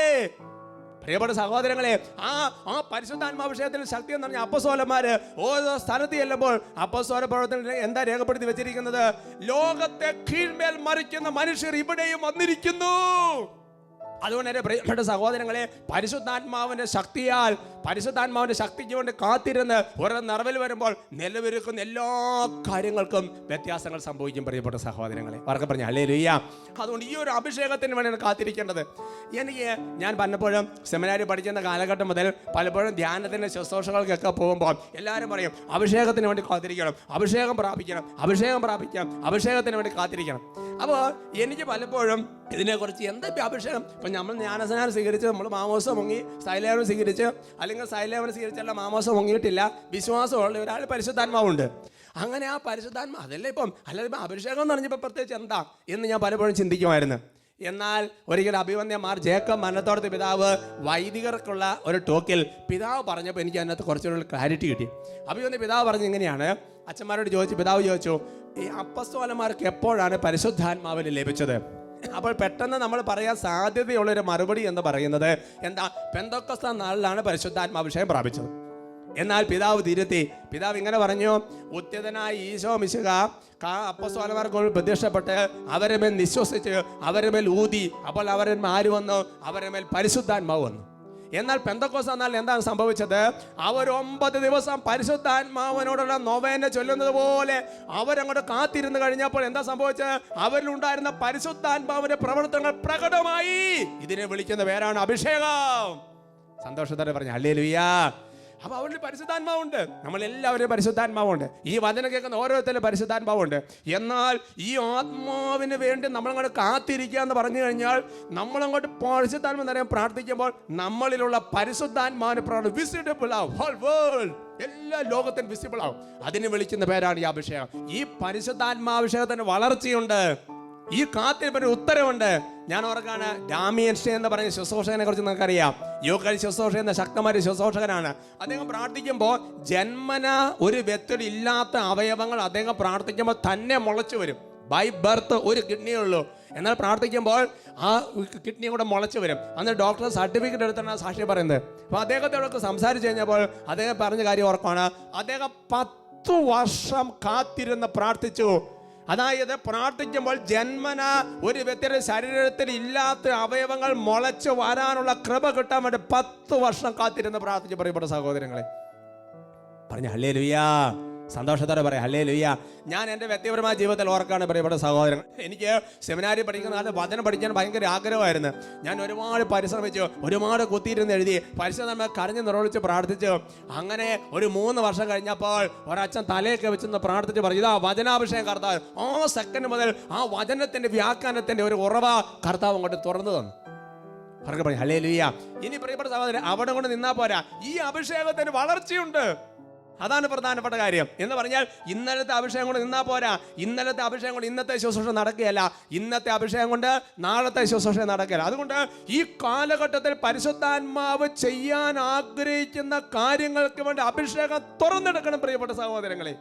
പ്രിയപ്പെട്ട സഹോദരങ്ങളെ? ആ പരിശുദ്ധാത്മാഭിഷേകത്തിന് ശക്തി എന്ന് പറഞ്ഞാൽ അപ്പസ്തോലന്മാര് ഓരോ സ്ഥലത്ത് ചെല്ലുമ്പോൾ അപ്പസ്തോല പ്രവർത്തനത്തിൽ എന്താ രേഖപ്പെടുത്തി വെച്ചിരിക്കുന്നത്? ലോകത്തെ കീഴ്മേൽ മറിക്കുന്ന മനുഷ്യർ ഇവിടെയും വന്നിരിക്കുന്നു. അതുകൊണ്ട് തന്നെ പ്രിയപ്പെട്ട സഹോദരങ്ങളെ, പരിശുദ്ധാത്മാവിന്റെ ശക്തിയാൽ, പരിശുദ്ധാത്മാവിന്റെ ശക്തിക്ക് വേണ്ടി കാത്തിരുന്ന് ഓരോ നിറവിൽ വരുമ്പോൾ നിലവിലിരിക്കുന്ന എല്ലാ കാര്യങ്ങൾക്കും വ്യത്യാസങ്ങൾ സംഭവിക്കും. പ്രിയപ്പെട്ട സഹോദരങ്ങളെ, അവർക്ക് പറഞ്ഞ ഹല്ലേലൂയ. അതുകൊണ്ട് ഈ ഒരു അഭിഷേകത്തിന് വേണ്ടിയാണ് കാത്തിരിക്കേണ്ടത്. ഞാൻ പലപ്പോഴും സെമിനാരി പഠിക്കുന്ന കാലഘട്ടം മുതൽ പലപ്പോഴും ധ്യാനത്തിന്റെ ശുശ്രൂഷകൾക്കൊക്കെ പോകുമ്പോൾ എല്ലാവരും പറയും, അഭിഷേകത്തിന് വേണ്ടി കാത്തിരിക്കണം, അഭിഷേകം പ്രാപിക്കണം, അഭിഷേകം പ്രാപിക്കണം, അഭിഷേകത്തിന് വേണ്ടി കാത്തിരിക്കണം. അപ്പോൾ എനിക്ക് പലപ്പോഴും ഇതിനെക്കുറിച്ച് എന്താ അഭിഷേകം? ഇപ്പം നമ്മൾ ജ്ഞാനസ്നാനം സ്വീകരിച്ച്, നമ്മൾ മാമോസം മുങ്ങി, സൈലേവനം സ്വീകരിച്ച്, അല്ലെങ്കിൽ സൈലേവനം സ്വീകരിച്ചല്ല മാമോസം മുങ്ങിയിട്ടില്ല, വിശ്വാസമുള്ള ഒരാൾ പരിശുദ്ധാത്മാവുണ്ട്. അങ്ങനെ ആ പരിശുദ്ധാത്മാ അതല്ലേ ഇപ്പം, അല്ലാതെ ഇപ്പം അഭിഷേകം എന്ന് പറഞ്ഞപ്പോൾ പ്രത്യേകിച്ച് എന്താ എന്ന് ഞാൻ പലപ്പോഴും ചിന്തിക്കുമായിരുന്നു. എന്നാൽ ഒരിക്കൽ അഭിവന്യമാർ ജേക്കബ് മനത്തോടത്തെ പിതാവ് വൈദികർക്കുള്ള ഒരു ടോക്കിൽ പിതാവ് പറഞ്ഞപ്പോൾ എനിക്ക് അതിനകത്ത് കുറച്ചുകൂടി ക്ലാരിറ്റി കിട്ടി. അഭിവന്യ പിതാവ് പറഞ്ഞ് ഇങ്ങനെയാണ്, അച്ഛന്മാരോട് പിതാവ് ചോദിച്ചു, ഈ അപ്പസ്തോലന്മാർക്ക് എപ്പോഴാണ് പരിശുദ്ധാത്മാവിന് ലഭിച്ചത്? അപ്പോൾ പെട്ടെന്ന് നമ്മൾ പറയാൻ സാധ്യതയുള്ളൊരു മറുപടി എന്ന് പറയുന്നത് എന്താ? പെന്തക്കോസ്ത നാളിലാണ് പരിശുദ്ധാത്മാഭിഷേകം പ്രാപിച്ചത്. എന്നാൽ പിതാവ് തിരുത്തി. പിതാവ് ഇങ്ങനെ പറഞ്ഞു, ഉത്യതനായ ഈശോ മിശിഹ അപ്പസ്തോലന്മാർക്ക് പ്രത്യക്ഷപ്പെട്ട് അവരെ മേൽ നിശ്വസിച്ച് അവരെ മേൽ ഊതി. അപ്പോൾ അവരെ ആര് വന്നു? അവരെ മേൽ പരിശുദ്ധാത്മാവ് വന്നു. എന്നാൽ പെന്തക്കോസ്ത നാളിൽ എന്താണ് സംഭവിച്ചത്? അവർ 9 ദിവസം പരിശുദ്ധാത്മാവിനോടുള്ള നൊവേന ചൊല്ലുന്നത് പോലെ അവരങ്ങോട്ട് കാത്തിരുന്ന് കഴിഞ്ഞപ്പോൾ എന്താ സംഭവിച്ചത്? അവരിലുണ്ടായിരുന്ന പരിശുദ്ധാത്മാവിന്റെ പ്രവർത്തനങ്ങൾ പ്രകടമായി. ഇതിനെ വിളിക്കുന്ന പേരാണ് അഭിഷേകം. സന്തോഷത്തോടെ പറഞ്ഞു ഹല്ലേലൂയ. അപ്പൊ അവരിൽ പരിശുദ്ധാത്മാവുണ്ട്, നമ്മളെല്ലാവരും പരിശുദ്ധാത്മാവുണ്ട്, ഈ വചനം കേൾക്കുന്ന ഓരോരുത്തരും പരിശുദ്ധാത്മാവുണ്ട്. എന്നാൽ ഈ ആത്മാവിന് വേണ്ടി നമ്മളങ്ങോട്ട് കാത്തിരിക്കുക എന്ന് പറഞ്ഞു കഴിഞ്ഞാൽ, നമ്മളങ്ങോട്ട് പരിശുദ്ധാത്മ നിറയാൻ പ്രാർത്ഥിക്കുമ്പോൾ നമ്മളിലുള്ള പരിശുദ്ധാത്മാവിന് വിസിബിൾ ആവും, ഹോൾ വേൾഡ്, എല്ലാ ലോകത്തിനും വിസിബിൾ ആവും. അതിന് വിളിക്കുന്ന പേരാണ് ഈ അഭിഷേകം. ഈ പരിശുദ്ധാത്മാഭിഷേകത്തിന് വളർച്ചയുണ്ട്, ഈ കാത്തിരിപ്പിന് ഉത്തരവുണ്ട്. ഞാൻ ഓർക്കാണ്, ഡാമിയൻ സ്റ്റേ എന്ന് പറഞ്ഞ ശുശ്രൂഷകനെ കുറിച്ച് നിങ്ങൾക്കറിയാം. യോഗ ശുശ്രൂഷ എന്ന ശക്തമായ ശുശ്രൂഷകനാണ്. അദ്ദേഹം പ്രാർത്ഥിക്കുമ്പോൾ ജന്മന ഒരു വ്യക്തി ഇല്ലാത്ത അവയവങ്ങൾ അദ്ദേഹം പ്രാർത്ഥിക്കുമ്പോൾ തന്നെ മുളച്ചു വരും. ബൈ ബർത്ത് ഒരു കിഡ്നിയേ ഉള്ളൂ, എന്നാൽ പ്രാർത്ഥിക്കുമ്പോൾ ആ കിഡ്നി കൂടെ മുളച്ചു വരും. അന്ന് ഡോക്ടർ സർട്ടിഫിക്കറ്റ് എടുത്താണ് സാക്ഷി പറയുന്നത്. അപ്പോൾ അദ്ദേഹത്തോടൊക്കെ സംസാരിച്ച് കഴിഞ്ഞപ്പോൾ അദ്ദേഹം പറഞ്ഞ കാര്യം ഓർക്കാണ്, അദ്ദേഹം 10 വർഷം കാത്തിരുന്ന് പ്രാർത്ഥിച്ചു. അതായത് പ്രാർത്ഥിക്കുമ്പോൾ ജന്മന ഒരു വ്യക്തിയുടെ ശരീരത്തിൽ ഇല്ലാത്ത അവയവങ്ങൾ മുളച്ച് വരാനുള്ള കൃപ കിട്ടാൻ വേണ്ടി 10 വർഷം കാത്തിരുന്ന് പ്രാർത്ഥിച്ചു. പ്രിയപ്പെട്ട സഹോദരങ്ങളെ, പറഞ്ഞ ഹല്ലേലൂയ. സന്തോഷത്തോടെ പറയാം ഹല്ലേലൂയ. ഞാൻ എൻ്റെ വ്യക്തിപരമായ ജീവിതത്തിൽ ഓർക്കാണ് പ്രിയപ്പെട്ട സഹോദരൻ. എനിക്ക് സെമിനാരി പഠിക്കുന്ന കാലത്ത് വചനം പഠിക്കാൻ ഭയങ്കര ആഗ്രഹമായിരുന്നു. ഞാൻ ഒരുപാട് പരിശ്രമിച്ചു, ഒരുപാട് കുത്തിയിരുന്ന് എഴുതി, പരിശുദ്ധ കരഞ്ഞ് നിറവിളിച്ച് പ്രാർത്ഥിച്ചു. അങ്ങനെ ഒരു 3 വർഷം കഴിഞ്ഞപ്പോൾ ഒരച്ഛൻ തലയൊക്കെ വെച്ചെന്ന് പ്രാർത്ഥിച്ച് പറഞ്ഞു, ഇതാ വചനാഭിഷേകം കർത്താവ്. ആ സെക്കൻഡ് മുതൽ ആ വചനത്തിന്റെ വ്യാഖ്യാനത്തിന്റെ ഒരു ഉറവ കർത്താവ് അങ്ങോട്ട് തുറന്നു തന്നു. അവർക്ക് പറഞ്ഞു ഹല്ലേലൂയ. ഇനി പ്രിയപ്പെട്ട സഹോദരൻ, അവിടെ കൊണ്ട് നിന്നാ പോരാ, ഈ അഭിഷേകത്തിന് വളർച്ചയുണ്ട്. അതാണ് പ്രധാനപ്പെട്ട കാര്യം. എന്ന് പറഞ്ഞാൽ ഇന്നലത്തെ അഭിഷേകം കൊണ്ട് നിന്നാ പോരാ, ഇന്നലത്തെ അഭിഷേകം കൊണ്ട് ഇന്നത്തെ ശുശ്രൂഷ നടക്കുകയല്ല, ഇന്നത്തെ അഭിഷേകം കൊണ്ട് നാളത്തെ ശുശ്രൂഷ നടക്കുകയല്ല. അതുകൊണ്ട് ഈ കാലഘട്ടത്തിൽ പരിശുദ്ധാത്മാവ് ചെയ്യാൻ ആഗ്രഹിക്കുന്ന കാര്യങ്ങൾക്ക് വേണ്ടി അഭിഷേകം തുറന്നെടുക്കണം പ്രിയപ്പെട്ട സഹോദരങ്ങളെ.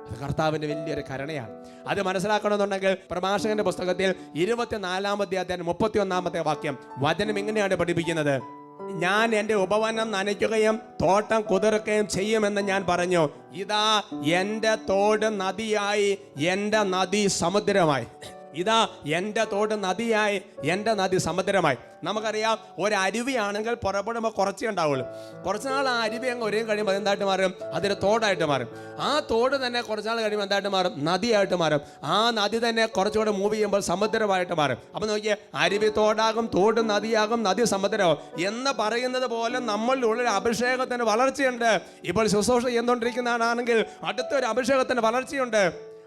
അത് കർത്താവിന്റെ വലിയൊരു കരുണയാണ്. അത് മനസ്സിലാക്കണമെന്നുണ്ടെങ്കിൽ പ്രഭാഷകന്റെ പുസ്തകത്തിൽ 24-ാമത്തെ അധ്യായം 31-ാമത്തെ വാക്യം വചനം ഇങ്ങനെയാണ് പഠിപ്പിക്കുന്നത്. ഞാൻ എൻ്റെ ഉപവനം നനയ്ക്കുകയും തോട്ടം കുതിർക്കുകയും ചെയ്യുമെന്ന് ഞാൻ പറഞ്ഞു. ഇതാ എൻ്റെ തോട് നദിയായി, എൻ്റെ നദി സമുദ്രമായി. ഇതാ എൻ്റെ തോട് നദിയായി, എൻ്റെ നദി സമുദ്രമായി. നമുക്കറിയാം, ഒരു അരുവിയാണെങ്കിൽ പുറപ്പെടുമ്പോൾ കുറച്ചേ ഉണ്ടാവുള്ളൂ. കുറച്ച് നാൾ ആ അരുവി അങ്ങ് ഒരേ കഴിയുമ്പോൾ എന്തായിട്ട് മാറും? അതൊരു തോടായിട്ട് മാറും. ആ തോട് തന്നെ കുറച്ച് നാൾ കഴിയുമ്പോൾ എന്തായിട്ട് മാറും? നദിയായിട്ട് മാറും. ആ നദി തന്നെ കുറച്ചുകൂടെ മൂവ് ചെയ്യുമ്പോൾ സമുദ്രമായിട്ട് മാറും. അപ്പം നോക്കിയേ, അരുവി തോടാകും, തോട് നദിയാകും, നദി സമുദ്രമാകും എന്ന് പറയുന്നത് പോലെ നമ്മളുടെ ഉള്ളിൽ അഭിഷേകത്തിന് വളർച്ചയുണ്ട്. ഇപ്പോൾ ശുശ്രൂഷ ചെയ്തുകൊണ്ടിരിക്കുന്നതാണെങ്കിൽ അടുത്തൊരു അഭിഷേകത്തിന് വളർച്ചയുണ്ട്.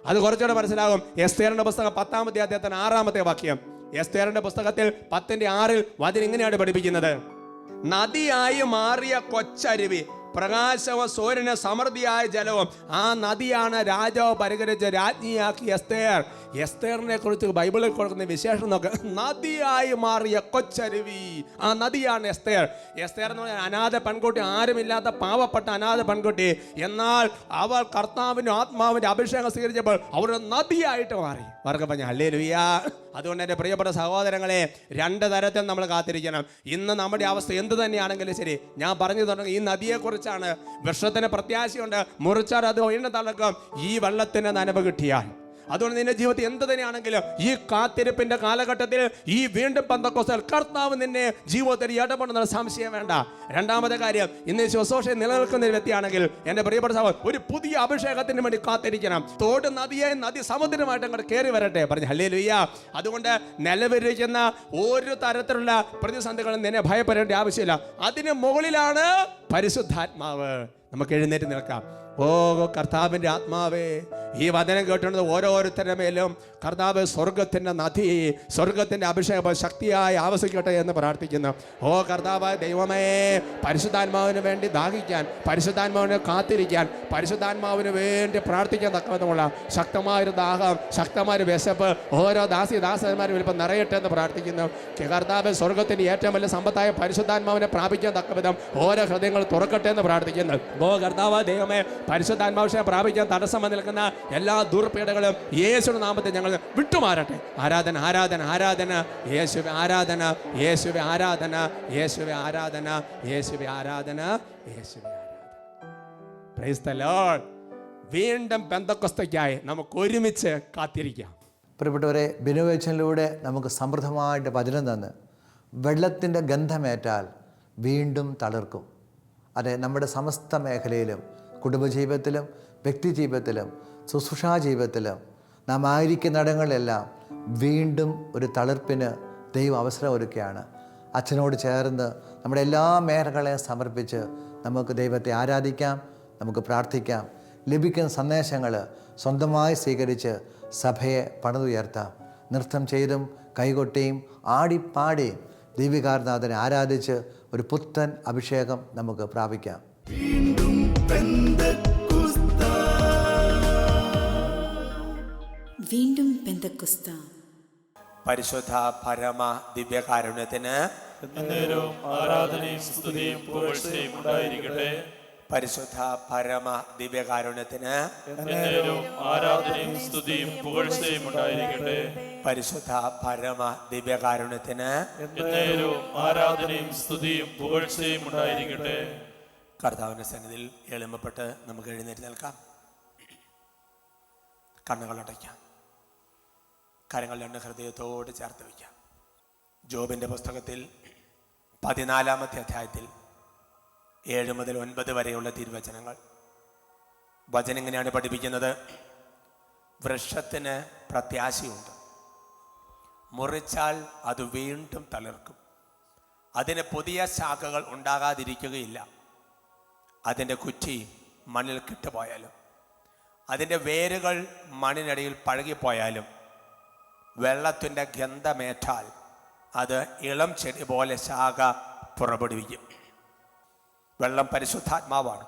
അത് കുറച്ചുകൂടെ മനസ്സിലാകും. എസ്തേറിന്റെ പുസ്തകം 10-ാം അധ്യായത്തിന് 6-ാമത്തെ വാക്യം. എസ്തേറിന്റെ പുസ്തകത്തിൽ 10:6 വചനം ഇങ്ങനെയാണ് പഠിപ്പിക്കുന്നത്: നദിയായി മാറിയ കൊച്ചരുവി, പ്രകാശവും സൂര്യന് സമൃദ്ധിയായ ജലവും. ആ നദിയാണ് രാജാവ് പരിഹരിച്ച് രാജ്ഞിയാക്കി എസ്തേർ. എസ്തേറിനെ കുറിച്ച് ബൈബിളിൽ കൊടുക്കുന്ന വിശേഷം നോക്ക്. നദിയായി മാറിയ കൊച്ചരുവി, ആ നദിയാണ് എസ്തേർ. എസ്തേർ എന്ന് പറഞ്ഞാൽ അനാഥ പെൺകുട്ടി, ആരുമില്ലാത്ത പാവപ്പെട്ട അനാഥ പെൺകുട്ടി. എന്നാൽ അവൾ കർത്താവിൻ്റെ ആത്മാവിൻ്റെ അഭിഷേകം സ്വീകരിച്ചപ്പോൾ അവർ നദിയായിട്ട് മാറി. അവർക്ക് പറഞ്ഞ ഹല്ലേലൂയ. അതുകൊണ്ട് എൻ്റെ പ്രിയപ്പെട്ട സഹോദരങ്ങളെ, 2 തരത്തിൽ നമ്മൾ കാത്തിരിക്കണം. ഇന്ന് നമ്മുടെ അവസ്ഥ എന്ത് തന്നെയാണെങ്കിലും ശരി, ഞാൻ പറഞ്ഞു തുടങ്ങി ഈ നദിയെക്കുറിച്ചാണ്. വൃക്ഷത്തിന് പ്രത്യാശയുണ്ട്, മുറിച്ചാൽ അത് വീണ്ടും തളർക്കും ഈ വെള്ളത്തിന് നനവ് കിട്ടിയാൽ. അതുകൊണ്ട് നിന്റെ ജീവിതത്തിൽ എന്ത് തന്നെയാണെങ്കിലും ഈ കാത്തിരിപ്പിന്റെ കാലഘട്ടത്തിൽ, ഈ വീണ്ടും പെന്തക്കോസ്തൽ കർത്താവ് നിന്നെ ജീവിതത്തിൽ ഇടപെടുന്ന സംശയം വേണ്ട. 2-ാമത്തെ കാര്യം, ഇന്ന് ശുശ്രൂഷയിൽ നിലനിൽക്കുന്ന ഒരു വ്യക്തിയാണെങ്കിൽ എൻ്റെ പ്രിയപ്പെട്ട സഹോദരൻ, ഒരു പുതിയ അഭിഷേകത്തിന് വേണ്ടി കാത്തിരിക്കണം. തോട് നദിയായി, നദി സമുദ്രമായിട്ട് അങ്ങോട്ട് കയറി വരട്ടെ. പറഞ്ഞു ഹല്ലേലൂയ. അതുകൊണ്ട് നിലവിലിരിക്കുന്ന ഒരു തരത്തിലുള്ള പ്രതിസന്ധികളും നിന്നെ ഭയപ്പെടേണ്ട ആവശ്യമില്ല. അതിന് മുകളിലാണ് പരിശുദ്ധാത്മാവ്. നമുക്ക് എഴുന്നേറ്റ് നിൽക്കാം. ഓ കർത്താവിൻ്റെ ആത്മാവേ, ഈ വചനം കേട്ടുകൊണ്ട് ഓരോരുത്തരുടെ മേലും കർത്താവ് സ്വർഗത്തിൻ്റെ നദി, സ്വർഗത്തിൻ്റെ അഭിഷേകം ശക്തിയായി ആവസിക്കട്ടെ എന്ന് പ്രാർത്ഥിക്കുന്നു. ഓ കർത്താവ് ദൈവമേ, പരിശുദ്ധാത്മാവിന് വേണ്ടി ദാഹിക്കാൻ, പരിശുദ്ധാത്മാവിനെ കാത്തിരിക്കാൻ, പരിശുദ്ധാത്മാവിന് വേണ്ടി പ്രാർത്ഥിക്കാൻ തക്കവിധമുള്ള ശക്തമായൊരു ദാഹം, ശക്തമായൊരു വിശപ്പ് ഓരോ ദാസന്മാരും വലിപ്പം നിറയട്ടെ എന്ന് പ്രാർത്ഥിക്കുന്നു. കർത്താവ് സ്വർഗത്തിൻ്റെ ഏറ്റവും വലിയ സമ്പത്തായ പരിശുദ്ധാത്മാവിനെ പ്രാപിക്കാൻ തക്കവിധം ഓരോ ഹൃദയങ്ങൾ തുറക്കട്ടെ എന്ന് പ്രാർത്ഥിക്കുന്നു. ഓ കർത്താവ് ദൈവമേ, പരിശുദ്ധാത്മാവിനെ പ്രാപിക്കാൻ തടസ്സം നിൽക്കുന്ന എല്ലാ ദുർപീഡകളും യേശുവിന്റെ നാമത്തിൽ ഞങ്ങൾ വിട്ടുമാറട്ടെ. ആരാധന, ആരാധന, ആരാധന, യേശുവേ ആരാധന, യേശുവേ ആരാധന, യേശുവേ ആരാധന, യേശുവേ ആരാധന, യേശുവേ ആരാധന. Price the Lord. വീണ്ടും പെന്തക്കോസ്തയ്ക്കായി നമുക്ക് ഒരുമിച്ച് കാത്തിരിക്കാം. പ്രിയപ്പെട്ടവരെ, ബിനുവേച്ചനിലൂടെ നമുക്ക് സമൃദ്ധമായിട്ട് വചനം തന്ന് വെള്ളത്തിൻ്റെ ഗന്ധമേറ്റാൽ വീണ്ടും തളിർക്കും. അതെ, നമ്മുടെ സമസ്ത മേഖലയിലും, കുടുംബജീവിതത്തിലും, വ്യക്തി ജീവിതത്തിലും, ശുശ്രൂഷാ ജീവിതത്തിലും, നാം ആയിരിക്കുന്നിടങ്ങളിലെല്ലാം വീണ്ടും ഒരു തളിർപ്പിന് ദൈവം അവസരം ഒരുക്കുകയാണ്. അച്ഛനോട് ചേർന്ന് നമ്മുടെ എല്ലാ മേഖലകളെയും സമർപ്പിച്ച് നമുക്ക് ദൈവത്തെ ആരാധിക്കാം, നമുക്ക് പ്രാർത്ഥിക്കാം. ലഭിക്കുന്ന സന്ദേശങ്ങൾ സ്വന്തമായി സ്വീകരിച്ച് സഭയെ പണിതുയർത്താം. നൃത്തം ചെയ്തും കൈകൊട്ടിയും ആടിപ്പാടിയും ദൈവികാരനാഥനെ ആരാധിച്ച് ഒരു പുത്തൻ അഭിഷേകം നമുക്ക് പ്രാപിക്കാം. വീണ്ടും പെന്തക്കോസ്ത, വീണ്ടും പെന്തക്കുസ്ത. പരിശുദ്ധ പരമ ദിവ്യകാരുണ്യത്തിന് എന്നേരവും ആരാധനയും സ്തുതിയും പുകഴ്ചയും ഉണ്ടായിരിക്കട്ടെ. പരിശുദ്ധ പരമ ദിവ്യകാരുണ്യത്തിന് എന്നേരവും ആരാധനയും സ്തുതിയും പുകഴ്ചയും ഉണ്ടായിരിക്കട്ടെ. പരിശുദ്ധ പരമ ദിവ്യകാരുണ്യത്തിന് എന്നേരവും ആരാധനയും സ്തുതിയും പുകഴ്ചയും ഉണ്ടായിരിക്കട്ടെ. കർത്താവിൻ്റെ സന്നിധിയിൽ എളിമപ്പെട്ട് നമുക്ക് എഴുന്നേറ്റ് നിൽക്കാം. കണ്ണുകളടയ്ക്കാം, കരങ്ങൾ 2 ഹൃദയത്തോട് ചേർത്ത് വയ്ക്കാം. ജോബിൻ്റെ പുസ്തകത്തിൽ 14-ാമത്തെ അധ്യായത്തിൽ 7 മുതൽ 9 വരെയുള്ള തിരുവചനങ്ങൾ. വചനം ഇങ്ങനെയാണ് പഠിപ്പിക്കുന്നത്: വൃക്ഷത്തിന് പ്രത്യാശയുണ്ട്, മുറിച്ചാൽ അത് വീണ്ടും തളിർക്കും, അതിന് പുതിയ ശാഖകൾ ഉണ്ടാകാതിരിക്കുകയില്ല. അതിൻ്റെ കുറ്റി മണ്ണിൽ കിട്ടുപോയാലും, അതിൻ്റെ വേരുകൾ മണ്ണിനടിയിൽ പഴകിപ്പോയാലും, വെള്ളത്തിൻ്റെ ഗന്ധമേറ്റാൽ അത് ഇളം ചെടി പോലെ ശാഖ പുറപ്പെടുവിക്കും. വെള്ളം പരിശുദ്ധാത്മാവാണ്.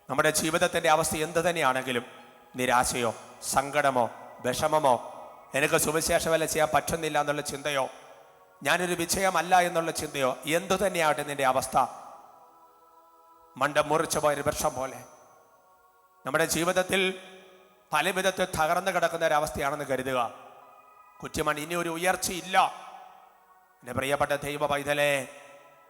നമ്മുടെ ജീവിതത്തിൻ്റെ അവസ്ഥ എന്ത് തന്നെയാണെങ്കിലും, നിരാശയോ സങ്കടമോ വിഷമമോ, എനിക്ക് സുവിശേഷവല്ല ചെയ്യാൻ പറ്റുന്നില്ല എന്നുള്ള ചിന്തയോ, ഞാനൊരു വിജയമല്ല എന്നുള്ള ചിന്തയോ, എന്തു തന്നെയാവട്ടെ നിന്റെ അവസ്ഥ, മണ്ടം മുറിച്ചു പോയൊരു വൃക്ഷം പോലെ നമ്മുടെ ജീവിതത്തിൽ പല വിധത്തിൽ തകർന്നു കിടക്കുന്ന ഒരവസ്ഥയാണെന്ന് കരുതുക. കുറ്റിമൺ, ഇനി ഒരു ഉയർച്ചയില്ല. എൻ്റെ പ്രിയപ്പെട്ട ദൈവ പൈതലേ,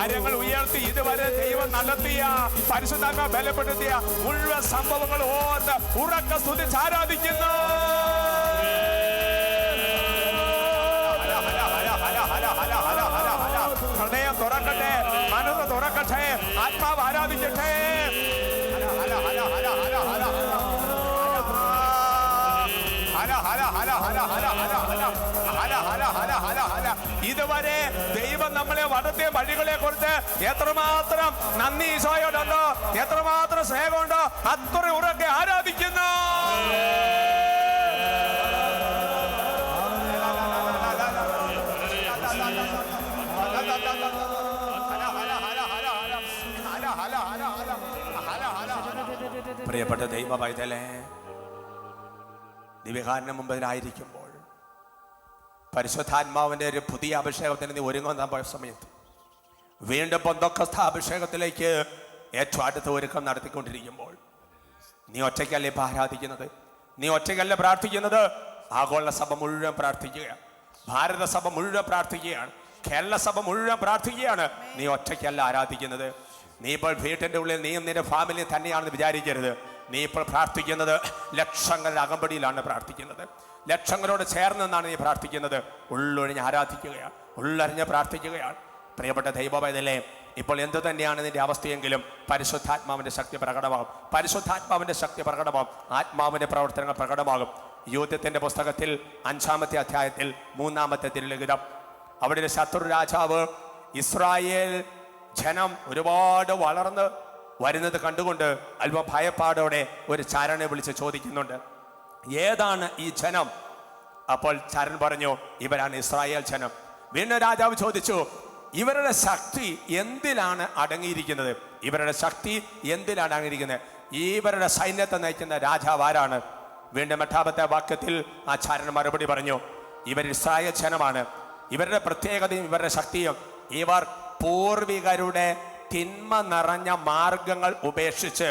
കാര്യങ്ങൾ ഉയർത്തി ഇതുവരെ ദൈവം നടത്തിയ പരിശുദ്ധാത്മ ബലപ്പെടുത്തിയ മുഴുവൻ സംഭവങ്ങൾ ഓർത്ത് ഉറക്ക സ്തുതിച്ച് ആരാധിക്കുന്നു. ഹൃദയം തുറക്കട്ടെ, മനസ്സ് തുറക്കട്ടെ, ആത്മാവ് ആരാധിക്കട്ടെ. ഇതുവരെ ദൈവം നമ്മളെ നടത്തിയ വഴികളെ കുറിച്ച് എത്രമാത്രം നന്ദി ഈശോയോടുണ്ടോ, എത്രമാത്രം സ്നേഹമുണ്ടോ, അത്ര ഉറക്കെ ആരാധിക്കുന്നു. പ്രിയപ്പെട്ട ദൈവ പൈതലേ, ദിവ്യകാരുണ്യ മുമ്പിലായിരിക്കുമ്പോൾ പരിശുദ്ധാത്മാവിന്റെ ഒരു പുതിയ അഭിഷേകത്തിന് നീ ഒരുങ്ങുന്ന സമയത്ത് വീണ്ടും പെന്തക്കോസ്ത അഭിഷേകത്തിലേക്ക് ഏറ്റവും അടുത്ത ഒരുക്കം നടത്തിക്കൊണ്ടിരിക്കുമ്പോൾ നീ ഒറ്റയ്ക്കല്ല ഇപ്പം ആരാധിക്കുന്നത്, നീ ഒറ്റയ്ക്കല്ല പ്രാർത്ഥിക്കുന്നത്. ആഗോള സഭ മുഴുവൻ പ്രാർത്ഥിക്കുകയാണ്, ഭാരത സഭ മുഴുവൻ പ്രാർത്ഥിക്കുകയാണ്, കേരള സഭ മുഴുവൻ പ്രാർത്ഥിക്കുകയാണ്. നീ ഒറ്റയ്ക്കല്ല ആരാധിക്കുന്നത്. നീ ഇപ്പോൾ വീട്ടിൻ്റെ ഉള്ളിൽ നീയും നിന്റെ ഫാമിലി തന്നെയാണെന്ന് വിചാരിക്കരുത്. നീ ഇപ്പോൾ പ്രാർത്ഥിക്കുന്നത് ലക്ഷങ്ങളുടെ അകമ്പടിയിലാണ് പ്രാർത്ഥിക്കുന്നത്, ലക്ഷങ്ങളോട് ചേർന്നെന്നാണ് നീ പ്രാർത്ഥിക്കുന്നത്. ഉള്ളൊഴിഞ്ഞ് ആരാധിക്കുകയാണ്, ഉള്ളറിഞ്ഞ് പ്രാർത്ഥിക്കുകയാണ്. പ്രിയപ്പെട്ട ദൈവവേദനേ, ഇപ്പോൾ എന്തു തന്നെയാണ് നിന്റെ അവസ്ഥയെങ്കിലും പരിശുദ്ധാത്മാവിൻ്റെ ശക്തി പ്രകടമാകും, പരിശുദ്ധാത്മാവിൻ്റെ ശക്തി പ്രകടമാകും, ആത്മാവിൻ്റെ പ്രവർത്തനങ്ങൾ പ്രകടമാകും. യൂഥത്തിൻ്റെ പുസ്തകത്തിൽ 5-ാമത്തെ അധ്യായത്തിൽ 3-ാമത്തെ തിരുലിഖിതം, അവിടെ ഒരു ശത്രു രാജാവ് ഇസ്രായേൽ ജനം ഒരുപാട് വളർന്ന് വരുന്നത് കണ്ടുകൊണ്ട് അല്പം ഭയപ്പാടോടെ ഒരു ചാരനെ വിളിച്ച് ചോദിക്കുന്നുണ്ട്, ഏതാണ് ഈ ജനം? അപ്പോൾ ചാരൻ പറഞ്ഞു, ഇവരാണ് ഇസ്രായേൽ ജനം. വീണ്ടും രാജാവ് ചോദിച്ചു, ഇവരുടെ ശക്തി എന്തിലാണ് അടങ്ങിയിരിക്കുന്നത്? ഇവരുടെ ശക്തി എന്തിലാണ് അടങ്ങിയിരിക്കുന്നത്? ഇവരുടെ സൈന്യത്തെ നയിക്കുന്ന രാജാവ് ആരാണ്? വീണ്ടും 8-ാമത്തെ വാക്യത്തിൽ ആ ചാരൻ മറുപടി പറഞ്ഞു, ഇവർ ഇസ്രായേൽ ജനമാണ്. ഇവരുടെ പ്രത്യേകതയും ഇവരുടെ ശക്തിയും ഇവർ പൂർവികരുടെ തിന്മ നിറഞ്ഞ മാർഗങ്ങൾ ഉപേക്ഷിച്ച്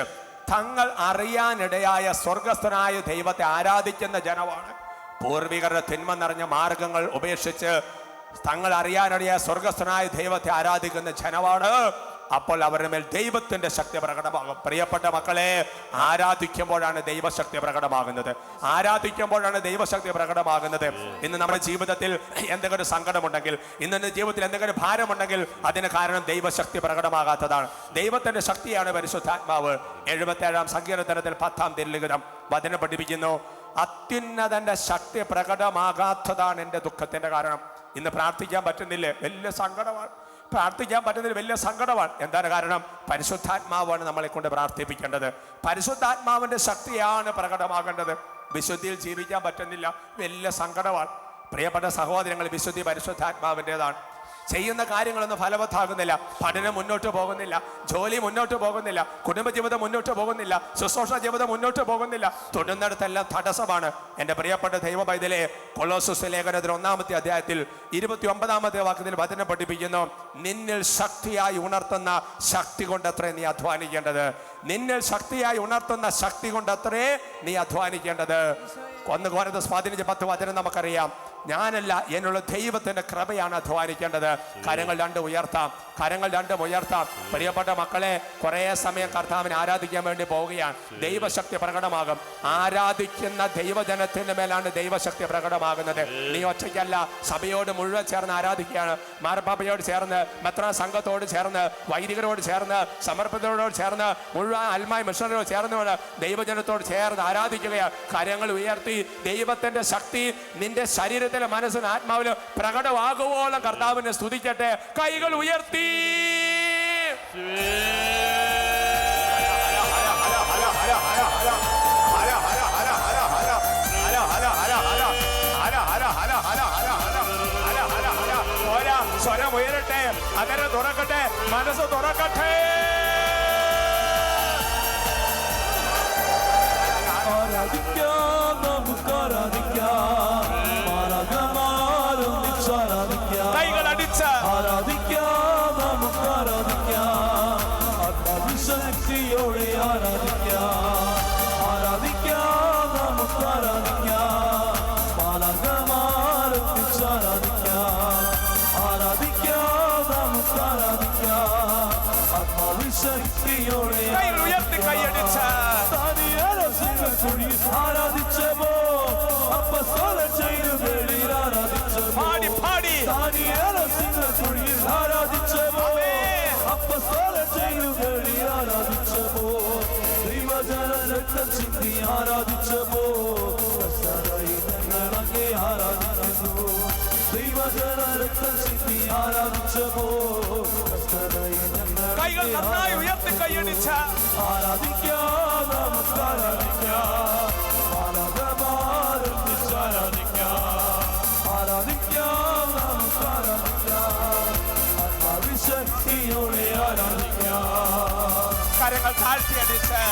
തങ്ങൾ അറിയാനിടയായ സ്വർഗസ്ഥനായ ദൈവത്തെ ആരാധിക്കുന്ന ജനമാണ്. പൂർവികരുടെ തിന്മ നിറഞ്ഞ മാർഗങ്ങൾ ഉപേക്ഷിച്ച് തങ്ങൾ അറിയാനിടയായ സ്വർഗസ്ഥനായ ദൈവത്തെ ആരാധിക്കുന്ന ജനമാണ്. അപ്പോൾ അവരുടെ മേൽ ദൈവത്തിന്റെ ശക്തി പ്രകടമാകും. പ്രിയപ്പെട്ട മക്കളെ, ആരാധിക്കുമ്പോഴാണ് ദൈവശക്തി പ്രകടമാകുന്നത്, ആരാധിക്കുമ്പോഴാണ് ദൈവശക്തി പ്രകടമാകുന്നത്. ഇന്ന് നമ്മുടെ ജീവിതത്തിൽ എന്തെങ്കിലും സങ്കടമുണ്ടെങ്കിൽ, ഇന്ന് ജീവിതത്തിൽ എന്തെങ്കിലും ഭാരമുണ്ടെങ്കിൽ അതിന് കാരണം ദൈവശക്തി പ്രകടമാകാത്തതാണ്. ദൈവത്തിന്റെ ശക്തിയാണ് പരിശുദ്ധാത്മാവ്. 77-ാം സങ്കീർത്തനത്തിൽ 10-ാം തിരുലിഖിതം വചനം പഠിപ്പിക്കുന്നു, അത്യുന്നതന്റെ ശക്തി പ്രകടമാകാത്തതാണ് എൻ്റെ ദുഃഖത്തിന്റെ കാരണം. ഇന്ന് പ്രാർത്ഥിക്കാൻ പറ്റുന്നില്ലേ? വലിയ സങ്കടമാണ്. പ്രാർത്ഥിക്കാൻ പറ്റുന്നതിൽ വലിയ സങ്കടമാണ്. എന്താണ് കാരണം? പരിശുദ്ധാത്മാവാണ് നമ്മളെ കൊണ്ട് പ്രാർത്ഥിപ്പിക്കേണ്ടത്, പരിശുദ്ധാത്മാവിന്റെ ശക്തിയാണ് പ്രകടമാകേണ്ടത്. വിശുദ്ധിയിൽ ജീവിക്കാൻ പറ്റുന്നില്ല, വലിയ സങ്കടമാണ്. പ്രിയപ്പെട്ട സഹോദരങ്ങൾ, വിശുദ്ധി പരിശുദ്ധാത്മാവിൻ്റെതാണ്. ചെയ്യുന്ന കാര്യങ്ങളൊന്നും ഫലവത്താകുന്നില്ല, പഠനം മുന്നോട്ട് പോകുന്നില്ല, ജോലി മുന്നോട്ട് പോകുന്നില്ല, കുടുംബജീവിതം മുന്നോട്ട് പോകുന്നില്ല, ശുശ്രൂഷ ജീവിതം മുന്നോട്ട് പോകുന്നില്ല, തൊടുന്നിടത്തെല്ലാം തടസ്സമാണ്. എൻ്റെ പ്രിയപ്പെട്ട ദൈവ പൈതലേ, കൊളോസ്സസ് ലേഖനത്തിൽ 1-ാമത്തെ അധ്യായത്തിൽ 29-ാമത്തെ വാക്യത്തിൽ വചനം പഠിപ്പിക്കുന്നു, നിന്നിൽ ശക്തിയായി ഉണർത്തുന്ന ശക്തി കൊണ്ടത്രേ നീ അധ്വാനിക്കേണ്ടത്. നിന്നിൽ ശക്തിയായി ഉണർത്തുന്ന ശക്തി കൊണ്ടത്രേ നീ അധ്വാനിക്കേണ്ടത്. 1 കൊരിന്ത്യർ 15:10 വചനം നമുക്കറിയാം, ഞാനല്ല, എന്നുള്ള ദൈവത്തിന്റെ കൃപയാണ് അധ്വാനിക്കേണ്ടത്. കരങ്ങൾ രണ്ടും ഉയർത്താം, കരങ്ങൾ രണ്ടും ഉയർത്താം. പ്രിയപ്പെട്ട മക്കളെ, കുറേ സമയം കർത്താവിനെ ആരാധിക്കാൻ വേണ്ടി പോവുകയാണ്, ദൈവശക്തി പ്രകടമാകും. ആരാധിക്കുന്ന ദൈവജനത്തിന്റെ മേലാണ് ദൈവശക്തി പ്രകടമാകുന്നത്. നീ ഒറ്റയ്ക്കല്ല, സഭയോട് മുഴുവൻ ചേർന്ന് ആരാധിക്കുകയാണ്. മാർപ്പാപ്പയോട് ചേർന്ന്, മെത്രാൻ സംഘത്തോട് ചേർന്ന്, വൈദികരോട് ചേർന്ന്, സമർപ്പിതരോട് ചേർന്ന്, മുഴുവൻ അൽമായ മിഷനറിയോട് ചേർന്നുകൊണ്ട് ദൈവജനത്തോട് ചേർന്ന് ആരാധിക്കുകയാണ്. കരങ്ങൾ ഉയർത്തി ദൈവത്തിന്റെ ശക്തി നിന്റെ ശരീരത്തിലെ മനസ്സിന് ആത്മാവില് പ്രകടമാകുവോളം കർത്താവിനെ സ്തുതിക്കട്ടെ. കൈകൾ ഉയർത്തി സ്വരം ഉയരട്ടെ, അതര തുറക്കട്ടെ, മനസ്സ് തുറക്കട്ടെ. ആരാധിക്കാം, നമുക്ക് ആരാധിക്കാം, കൈകൾ അടിച്ച് ആരാധിക്കാം, നമുക്ക് ആരാധിക്കാം, ആത്മവിശക്തിയോടെ ആരാധിക്കാം, ആരാധിക്കാം, നമുക്ക് ആരാധിക്കാം, മാലാഖമാരെ ആരാധിക്കാം, ആരാധിക്കാം, നമുക്ക് ആരാധിക്കാം, ആത്മവിശക്തിയോടെ കൈകൾ ഉയർത്തി കൈയടിച്ച് ദാനിയേൽ സിംഹക്കുഴിയിൽ ആരാധിച്ചപ്പോ അപ്പസ്തോലൻ ചേരുവേലിയിൽ ആരാധിച്ചപ്പോ പാടി പാടി ദാനിയേൽ സിംഹക്കുഴിയിൽ ആരാധിച്ചപ്പോ അപ്പസ്തോലൻ ചേരുവേലിയിൽ ആരാധിച്ചപ്പോ ദൈവജന രക്തം ചിന്തി ആരാധിച്ചപ്പോ ഞങ്ങൾ അങ്ങേ ആരാധിക്കുന്നു ദൈവജന രക്തം ചിന്തി ആരാധിച്ചപ്പോ കൈകൾ നന്നായി ഉയർത്തി കൈയടിച്ച് ആരാധിക്കാം നമുക്ക് ആരാധിക്കാം ആരാധമാരംഭിച്ച് ആരാധിക്കാം ആരാധിക്കാം നമുക്ക് ആരാധിക്കാം ആത്മവിശക്തിയോടെ ആരാധിക്കാം കരങ്ങൾ താഴ്ത്തിയടിച്ച്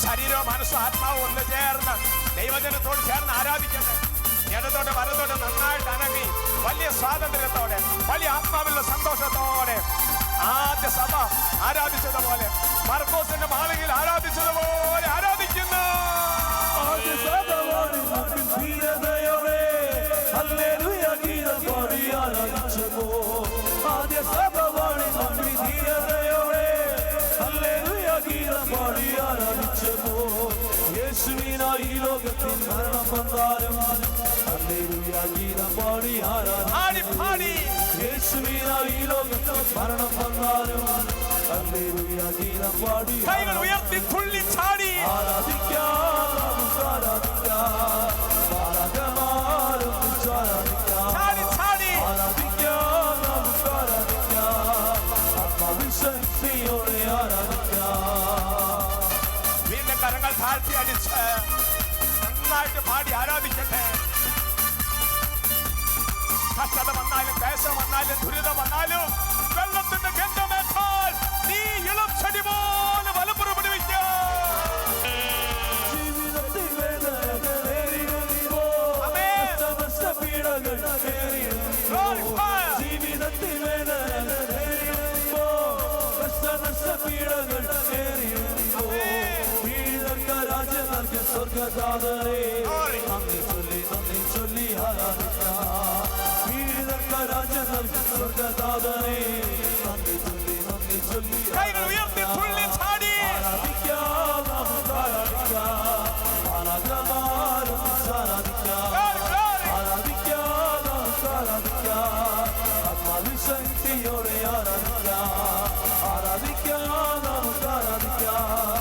ശരീരവും മനസ്സും ആത്മാവും ഒന്ന് ചേർന്ന് ദൈവജനത്തോട് ചേർന്ന് ആരാധിക്കട്ടെ. ഇടത്തോടെ വലത്തോടെ നന്നായിട്ട് അനങ്ങി വലിയ സ്വാതന്ത്ര്യത്തോടെ വലിയ ആത്മാവിലുള്ള സന്തോഷത്തോടെ ആദ്യ സഭ ആരാധിച്ചതുപോലെ മർക്കോസിന്റെ മാളികയിൽ ആരാധിച്ചതുപോലെ ആരാധിക്കുന്നു. ആദ്യ സഭവാണിൽ മുമ്പിൽ ധീരതയോടെ ഹല്ലേലൂയ ഗീതം പാടി ആരാധിച്ചപ്പോ ആദ്യ സഭവാണിൽ മുമ്പിൽ ധീരതയോടെ ഹല്ലേലൂയ ഗീതം പാടി ആരാധിച്ചപ്പോ യേശുവിനായി ഈ ലോകത്തിൽ മരണം വന്നാലും ഹല്ലേലൂയ ഗീതം പാടി പാടി യേശുവിനായി ഈ ലോകത്തിൽ മരണം വന്നാലും ഹല്ലേലൂയ ഗീതം പാടി കൈകൾ ഉയർത്തി തുള്ളി ചാടി ആരാധിക്കാം നമുക്ക് ആരാധിക്കാം ആരാധമാരംഭിച്ച് ആരാധിക്കാം ചാടി ചാടി ആരാധിക്കാം നമുക്ക് ആരാധിക്കാം ആത്മവിശക്തിയോടെ ആരാധിക്കാം വീണ്ടും കരങ്ങൾ താഴ്ത്തി അടിച്ച് നന്നായിട്ട് പാടി ആരാധിക്കട്ടെ. കഷ്ടത വന്നാലും ക്ലേശം വന്നാലും ദുരിതം വന്നാലും വെള്ളത്തിന്റെ ഗന്ധമേറ്റാൽ നീ ഇളം ചെടി പോലെ വലപ്പുറപ്പെടുവിക്കുക. ജീവിതത്തിൽ വേദനകൾ നേരിടുമ്പോൾ പീഡകൾ നേരിടുമ്പോൾ ജീവിതത്തിൽ വേദനകൾ നേരിടുമ്പോൾ പീഡകൾ നേരിടുമ്പോൾ പീഡിതർക്ക് രാജ്യം നൽകിയ സ്വർഗദാതനെ നന്ദി ചൊല്ലി ആരാധിക്കാം പീഡിതർക്ക് രാജ്യം നൽകിയ സ്വർഗദാതനെ നന്ദി ചൊല്ലി കൈകൾ ഉയർത്തി തുള്ളി ചാടി ആരാധിക്കാം നമുക്ക് ആരാധിക്കാം ആരാധമാരംഭിച്ച് ആരാധിക്കാം ആരാധിക്കാം നമുക്ക് ആരാധിക്കാം ആത്മവിശക്തിയോടെ ആരാധിക്കാം ആരാധിക്കാം നമുക്ക് ആരാധിക്കാം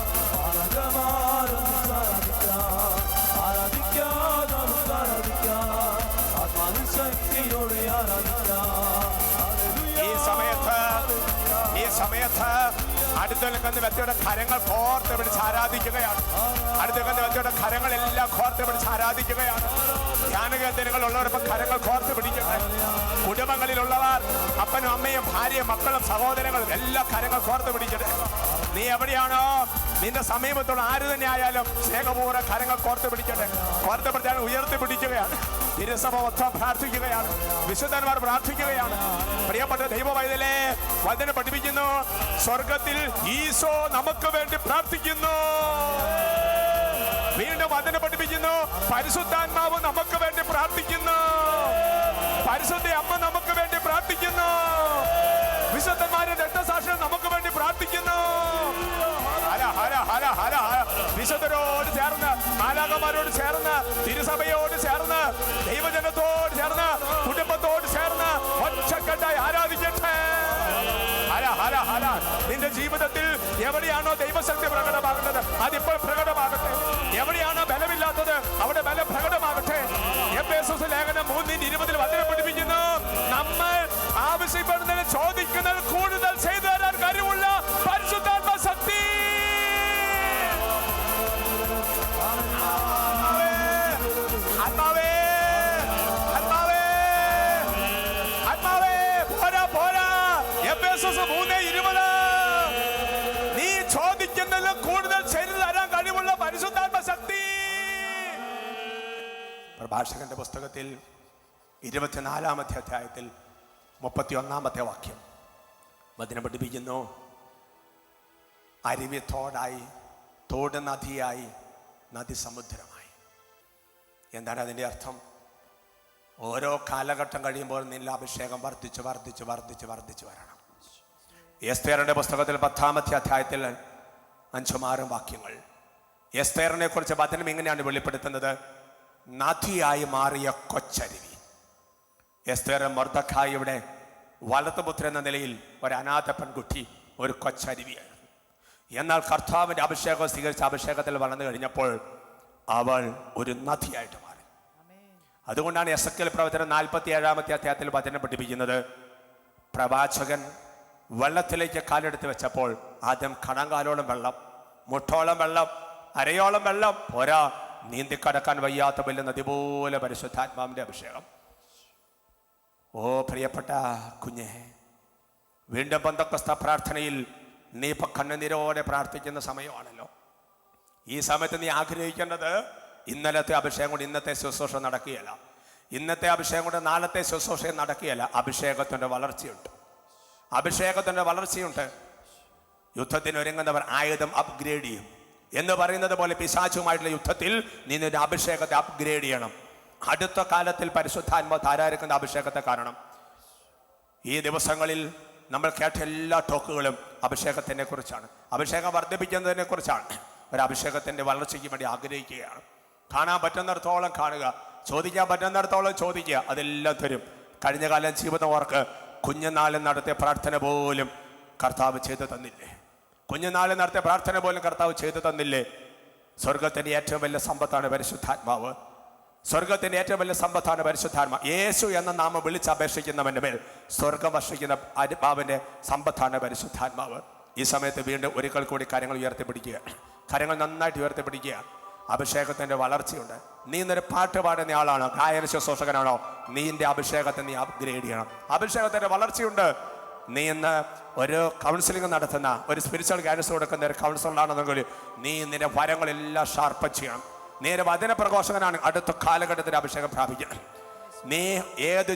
ആരാധമാരംഭിച്ച് ആരാധിക്കാം ആരാധിക്കാം നമുക്ക് ആരാധിക്കാം ആത്മവിശക്തിയോടെ ആരാധിക്കാം ഈ സമയത്ത് അടുത്ത നിൽക്കുന്ന വ്യക്തിയുടെ കരങ്ങൾ കോർത്ത് പിടിച്ച് ആരാധിക്കുകയാണ്. അടുത്ത നിൽക്കുന്ന വ്യക്തിയുടെ കരങ്ങളെല്ലാം കോർത്ത് പിടിച്ച് ആരാധിക്കുകയാണ്. ധ്യാനകേന്ദ്രങ്ങൾ ഉള്ളവരൊപ്പം കരങ്ങൾ കോർത്ത് പിടിക്കട്ടെ. കുടുംബങ്ങളിലുള്ളവർ അപ്പനും അമ്മയും ഭാര്യയും മക്കളും സഹോദരങ്ങളും എല്ലാ കരങ്ങൾ കോർത്ത് പിടിക്കട്ടെ. നീ എവിടെയാണോ നിന്റെ സമീപത്തുള്ള ആര് തന്നെ ആയാലും സ്നേഹപൂർവ്വം കരങ്ങൾ കോർത്ത് പിടിക്കട്ടെ. കോർത്ത് പിടിച്ചാൽ ഉയർത്തി പിടിക്കുകയാണ്. തിരുസഭ മൊത്തം പ്രാർത്ഥിക്കുകയാണ്. വിശുദ്ധന്മാർ പ്രാർത്ഥിക്കുകയാണ്. പ്രിയപ്പെട്ട ദൈവവൈതലേ, വചനം പഠിപ്പിക്കുന്നു, സ്വർഗത്തിൽ ഈശോ നമുക്ക് വേണ്ടി പ്രാർത്ഥിക്കുന്നു. വീണ്ടും വചനം പഠിപ്പിക്കുന്നു, പരിശുദ്ധാത്മാവ് നമുക്ക് വേണ്ടി പ്രാർത്ഥിക്കുന്നു. പരിശുദ്ധ അമ്മ നമുക്ക് വേണ്ടി പ്രാർത്ഥിക്കുന്നു. വിശുദ്ധന്മാരെ രക്തസാക്ഷികൾ നമുക്ക് വേണ്ടി പ്രാർത്ഥിക്കുന്നു. ഹര ഹര ഹര ഹര ഹര വിശുദ്ധരോട് ചേർന്ന് മാലാഖമാരോട് ചേർന്ന് തിരുസഭയോട് ചേർന്ന് ദൈവജനത്തോട് ചേർന്ന് കുടുംബത്തോട് ചേർന്ന് ഒറ്റക്കെട്ടായി ആരാധിക്കട്ടെ. ഹര ഹര ഹര. നിന്റെ ജീവിതത്തിൽ എവിടെയാണോ ദൈവശക്തി പ്രകടമാകേണ്ടത് അതിപ്പോൾ പ്രകടമാകട്ടെ. എവിടെയാണോ ബലമില്ലാത്തത് അവിടെ ബലം പ്രകടമാകട്ടെ. എഫേസസ് ലേഖനം 3:20 വചനം പഠിപ്പിക്കുന്നു, നമ്മൾ ആവശ്യപ്പെടുന്നതിന് ചോദിക്കുന്നത് കൂടുതൽ ചെയ്തു തരാൻ കഴിവുള്ള പരിശുദ്ധാത്മ ശക്തി. ആത്മാവേ ആത്മാവേ ആത്മാവേ പോരാ പോരാ. എഫേസസ് 3:20 നീ ചോദിക്കുന്നതിൽ കൂടുതൽ ചെയ്തു തരാൻ കഴിവുള്ള പരിശുദ്ധാത്മ ശക്തി. പ്രഭാഷകന്റെ പുസ്തകത്തിൽ 24-ാമത്തെ അധ്യായത്തിൽ 31-ാമത്തെ വാക്യം വചനം പഠിപ്പിക്കുന്നു, അരുവി തോടായി, തോട് നദിയായി, നദി സമുദ്രമായി. എന്താണ് അതിൻ്റെ അർത്ഥം? ഓരോ കാലഘട്ടം കഴിയുമ്പോൾ നിന്റെ അഭിഷേകം വർദ്ധിച്ച് വർദ്ധിച്ച് വർദ്ധിച്ച് വർദ്ധിച്ച് വരണം. എസ്തേറിന്റെ പുസ്തകത്തിൽ 10-ാമത്തെ അധ്യായത്തിൽ 5-6 വാക്യങ്ങൾ എസ്തേറിനെ കുറിച്ച് വചനം ഇങ്ങനെയാണ് വെളിപ്പെടുത്തുന്നത്. നദിയായി മാറിയ കൊച്ചരുവി. എസ്തേർ മൊർദെഖായിയുടെ വലതുപുത്രൻ എന്ന നിലയിൽ ഒരു അനാഥ പെൺകുട്ടി, ഒരു കൊച്ചരുവിയായിരുന്നു. എന്നാൽ കർത്താവിന്റെ അഭിഷേകം സ്വീകരിച്ച അഭിഷേകത്തിൽ വളർന്നു കഴിഞ്ഞപ്പോൾ അവൾ ഒരു നദിയായിട്ട് മാറി. അതുകൊണ്ടാണ് എസെക്കിയേൽ പ്രവചനം 47-ാമത്തെ അധ്യായത്തിൽ വചനം പഠിപ്പിക്കുന്നത്. പ്രവാചകൻ വെള്ളത്തിലേക്ക് കാലെടുത്ത് വെച്ചപ്പോൾ ആദ്യം കണങ്കാലോളം വെള്ളം, മുട്ടോളം വെള്ളം, അരയോളം വെള്ളം പോരാ, നീന്തിക്കടക്കാൻ വയ്യാത്ത വലിയ നദി പോലെ പരിശുദ്ധാത്മാവിന്റെ അഭിഷേകം. ഓ പ്രിയപ്പെട്ട കുഞ്ഞെ, വീണ്ടും പെന്തക്കോസ്ത പ്രാർത്ഥനയിൽ നീ ഇപ്പൊ കണ്ണുനീരോടെ പ്രാർത്ഥിക്കുന്ന സമയമാണല്ലോ. ഈ സമയത്ത് നീ ആഗ്രഹിക്കേണ്ടത് ഇന്നലത്തെ അഭിഷേകം കൊണ്ട് ഇന്നത്തെ ശുശ്രൂഷ നടക്കുകയല്ല, ഇന്നത്തെ അഭിഷേകം കൊണ്ട് നാളത്തെ ശുശ്രൂഷ നടക്കുകയല്ല. അഭിഷേകത്തിന്റെ വളർച്ചയുണ്ട്, അഭിഷേകത്തിന്റെ വളർച്ചയുണ്ട്. യുദ്ധത്തിന് ഒരുങ്ങുന്നവർ ആയുധം അപ്ഗ്രേഡ് ചെയ്യും എന്ന് പറയുന്നത് പോലെ പിശാചുമായിട്ടുള്ള യുദ്ധത്തിൽ നീ നിന്റെ അഭിഷേകത്തെ അപ്ഗ്രേഡ് ചെയ്യണം. അടുത്ത കാലത്തിൽ പരിശുദ്ധാത്മാവ് ധാരാളിക്കുന്ന അഭിഷേകത്തെ കാണണം. ഈ ദിവസങ്ങളിൽ നമ്മൾ കേട്ട എല്ലാ ടോക്കുകളും അഭിഷേകത്തിനെ കുറിച്ചാണ്, അഭിഷേകം വർദ്ധിപ്പിക്കുന്നതിനെ കുറിച്ചാണ്. ഒരു അഭിഷേകത്തിന്റെ വളർച്ചയ്ക്ക് വേണ്ടി ആഗ്രഹിക്കുകയാണ്. കാണാൻ പറ്റുന്നിടത്തോളം കാണുക, ചോദിക്കാൻ പറ്റുന്നിടത്തോളം ചോദിക്കുക, അതെല്ലാം തരും. കഴിഞ്ഞ കാലം ജീവിതം ഓർക്ക് കുഞ്ഞുനാളിൽ നടത്തിയ പ്രാർത്ഥന പോലും കർത്താവ് ചെയ്തു തന്നില്ലേ? കുഞ്ഞുനാളിൽ നടത്തിയ പ്രാർത്ഥന പോലും കർത്താവ് ചെയ്തു തന്നില്ലേ? സ്വർഗത്തിന്റെ ഏറ്റവും വലിയ സമ്പത്താണ് പരിശുദ്ധാത്മാവ്. സ്വർഗത്തിന്റെ ഏറ്റവും വലിയ സമ്പത്താണ് പരിശുദ്ധാത്മാവ്. യേശു എന്ന നാമം വിളിച്ചപേക്ഷിക്കുന്നവന്റെ മേൽ സ്വർഗം വർഷിക്കുന്ന ആത്മാവിന്റെ സമ്പത്താണ് പരിശുദ്ധാത്മാവ്. ഈ സമയത്ത് വീണ്ടും ഒരിക്കൽ കൂടി കാര്യങ്ങൾ ഉയർത്തിപ്പിടിക്കുക, കാര്യങ്ങൾ നന്നായിട്ട് ഉയർത്തിപ്പിടിക്കുക. അഭിഷേകത്തിന്റെ വളർച്ചയുണ്ട്. നീ ഇന്നൊരു പാട്ട് പാടുന്ന ആളാണോ, ഗായന ശുശ്രൂഷകനാണോ, നീന്റെ അഭിഷേകത്തെ നീ അപ്ഗ്രേഡ് ചെയ്യണം. അഭിഷേകത്തിന്റെ വളർച്ചയുണ്ട്. നീ ഇന്ന് ഒരു കൗൺസിലിംഗ് നടത്തുന്ന, ഒരു സ്പിരിച്വൽ ഗൈഡൻസ് കൊടുക്കുന്ന ഒരു കൗൺസിലറാണെന്നെങ്കിൽ നീ നിന്റെ വരങ്ങളെല്ലാം ഷാർപ്പ് ചെയ്യണം. നീ ഒരു വചന പ്രഘോഷകനാണ്, അടുത്ത കാലഘട്ടത്തിൽ അഭിഷേകം പ്രാപിക്കണം. നീ ഏത്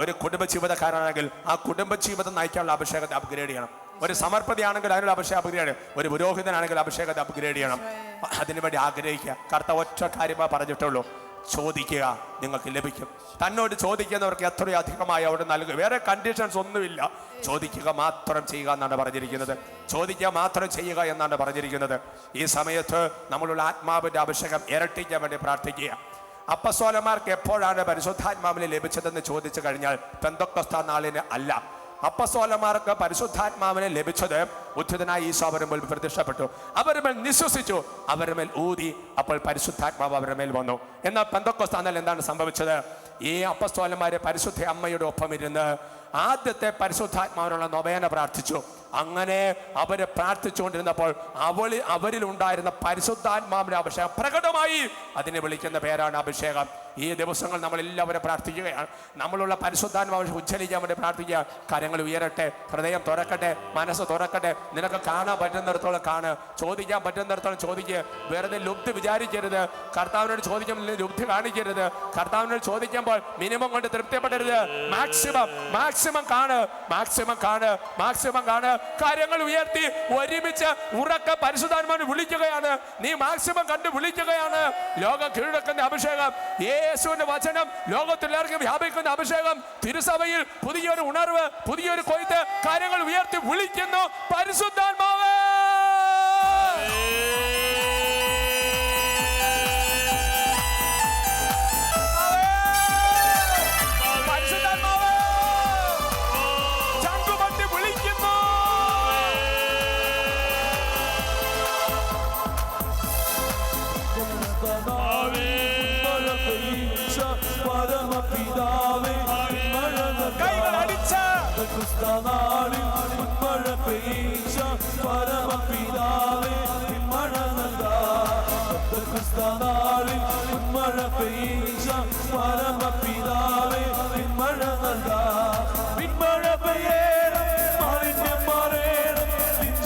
ഒരു കുടുംബ ജീവിതക്കാരാണെങ്കിൽ ആ കുടുംബ ജീവിതം നയിക്കാനുള്ള അഭിഷേകത്തെ അപ്ഗ്രേഡ് ചെയ്യണം. ഒരു സമർപ്പതയാണെങ്കിൽ അതിനുള്ള അഭിഷേകം അപ്ഗ്രേഡ് ചെയ്യണം. ഒരു പുരോഹിതനാണെങ്കിൽ അഭിഷേകത്തെ അപ്ഗ്രേഡ് ചെയ്യണം. അതിനുവേണ്ടി ആഗ്രഹിക്കുക. കർത്താവ് ഒറ്റ കാര്യമേ പറഞ്ഞിട്ടുള്ളൂ, ചോദിക്കുക, നിങ്ങൾക്ക് ലഭിക്കും. തന്നോട് ചോദിക്കുന്നവർക്ക് എത്രയോ അധികമായി അവിടെ നൽകുക. വേറെ കണ്ടീഷൻസ് ഒന്നുമില്ല. ചോദിക്കുക മാത്രം ചെയ്യുക എന്നാണ് പറഞ്ഞിരിക്കുന്നത്. ചോദിക്കുക മാത്രം ചെയ്യുക എന്നാണ് പറഞ്ഞിരിക്കുന്നത്. ഈ സമയത്ത് നമ്മളുള്ള ആത്മാവിന്റെ അഭിഷേകം ഇരട്ടിക്കാൻ വേണ്ടി പ്രാർത്ഥിക്കുക. അപ്പസ്തോലന്മാർക്ക് എപ്പോഴാണ് പരിശുദ്ധാത്മാവിനെ ലഭിച്ചതെന്ന് ചോദിച്ചു കഴിഞ്ഞാൽ പെന്തക്കോസ്ത നാളിന് അല്ല. അപ്പസ്തോലന്മാർക്ക് പരിശുദ്ധാത്മാവിനെ ലഭിച്ചത് ഉദ്ധിതനായ ഈശോ അവരുടെ മേൽ പ്രത്യക്ഷപ്പെട്ടു, അവരുടെ മേൽ നിശ്വസിച്ചു, അവരുടെ മേൽ ഊതി, അപ്പോൾ പരിശുദ്ധാത്മാവ് അവരുടെ മേൽ വന്നു. എന്നാൽ പെന്തക്കോസ്ത നാളിൽ എന്താണ് സംഭവിച്ചത്? ഈ അപ്പസ്തോലന്മാരെ പരിശുദ്ധ അമ്മയുടെ ഒപ്പം ഇരുന്ന് ആദ്യത്തെ പരിശുദ്ധാത്മാവിനുള്ള നൊവേന പ്രാർത്ഥിച്ചു. അങ്ങനെ അവര് പ്രാർത്ഥിച്ചുകൊണ്ടിരുന്നപ്പോൾ അവരിൽ ഉണ്ടായിരുന്ന പരിശുദ്ധാത്മാവിന്റെ അഭിഷേകം പ്രകടമായി. അതിനെ വിളിക്കുന്ന പേരാണ് അഭിഷേകം. ഈ ദിവസങ്ങൾ നമ്മൾ എല്ലാവരും പ്രാർത്ഥിക്കുകയാണ്. നമ്മളുള്ള പരിശുദ്ധാത്മാവ് ഉജ്ജ്വലിക്കാൻ വേണ്ടി പ്രാർത്ഥിക്കുക. കരങ്ങൾ ഉയരട്ടെ, ഹൃദയം തുറക്കട്ടെ, മനസ്സ് തുറക്കട്ടെ. നിനക്ക് കാണാൻ പറ്റുന്നിടത്തോളം കാണ്, ചോദിക്കാൻ പറ്റുന്നിടത്തോളം ചോദിക്കുക. വെറുതെ ലുബ്ധി വിചാരിക്കരുത്. കർത്താവിനോട് ചോദിക്കുമ്പോൾ ലുബ്ധി കാണിക്കരുത്. കർത്താവിനോട് ചോദിക്കുമ്പോൾ മിനിമം കൊണ്ട് തൃപ്തിപ്പെടരുത്. മാക്സിമം കാണ്, മാക്സിമം കാണ്. കാര്യങ്ങൾ ഉയർത്തി ഒരുമിച്ച് ഉറക്ക പരിശുദ്ധാത്മാവിനെ വിളിക്കുകയാണ്. നീ മാക്സിമം കണ്ട് വിളിക്കുകയാണ്. ലോകം കീഴടക്കുന്ന അഭിഷേകം, യേശുവിന്റെ വചനം ലോകത്തിലെല്ലാവർക്കും വ്യാപിക്കുന്ന അഭിഷേകം, തിരുസഭയിൽ പുതിയൊരു ഉണർവ്, പുതിയൊരു കൊയ്ത്ത്. കാര്യങ്ങൾ ഉയർത്തി വിളിക്കുന്നു പരിശുദ്ധാത്മാവേ. നാളിൽ മഴ പെയ്ച്ച പരമപിതാവേ മഴ നാളിൽ മഴ പെയ്ച്ച പരമപിതാവേ മഴ പിന്മഴ പെയ്യേണം, മാലിന്യം മാറേണം,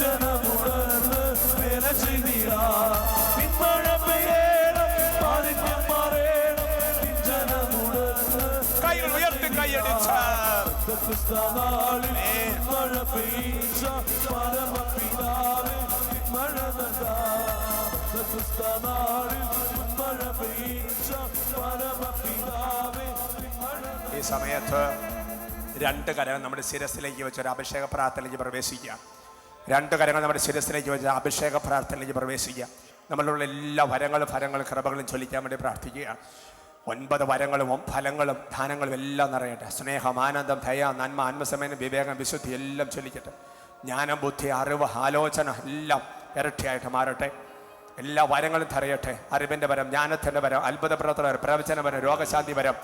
ജനമുണർന്ന് വേല ചെയ്തിടാ. പിന്മഴ പെയ്യേണം, മാലിന്യം മാറേണം, ജനമുണർന്ന് കൈകൾ ഉയർത്തി കൈയടിച്ച നാളിൽ മഴ പെയ്ച്ച പരമപിതാവേ മഴ നാളിൽ മഴ പെയ്ച്ച പരമപിതാവേ. ഈ സമയത്ത് രണ്ട് കരങ്ങൾ നമ്മുടെ ശിരസിലേക്ക് വെച്ച് ഒരു അഭിഷേക പ്രാർത്ഥനയിലേക്ക് പ്രവേശിക്കുക. രണ്ട് കരങ്ങൾ നമ്മുടെ ശിരസിലേക്ക് വെച്ച് അഭിഷേക പ്രാർത്ഥനയിലേക്ക് പ്രവേശിക്കുക. നമ്മളുള്ള എല്ലാ വരങ്ങളും ഫലങ്ങളും കൃപകളും ചൊല്ലിക്കാൻ വേണ്ടി പ്രാർത്ഥിക്കുക. 9 വരങ്ങളും ഫലങ്ങളും ദാനങ്ങളും എല്ലാം നിറയട്ടെ. സ്നേഹം, ആനന്ദം, ദയ, നന്മ, ആത്മസമയം, വിവേകം, വിശുദ്ധി എല്ലാം ചൊല്ലിക്കട്ടെ. ജ്ഞാനം, ബുദ്ധി, അറിവ്, ആലോചന എല്ലാം ഇരട്ടിയായിട്ട് മാറട്ടെ. എല്ലാ വരങ്ങളും നിറയട്ടെ. അറിവിൻ്റെ വരം, ജ്ഞാനത്തിൻ്റെ വരം, അത്ഭുത പ്രവർത്തനം, പ്രവചനപരം, രോഗശാന്തി വരം,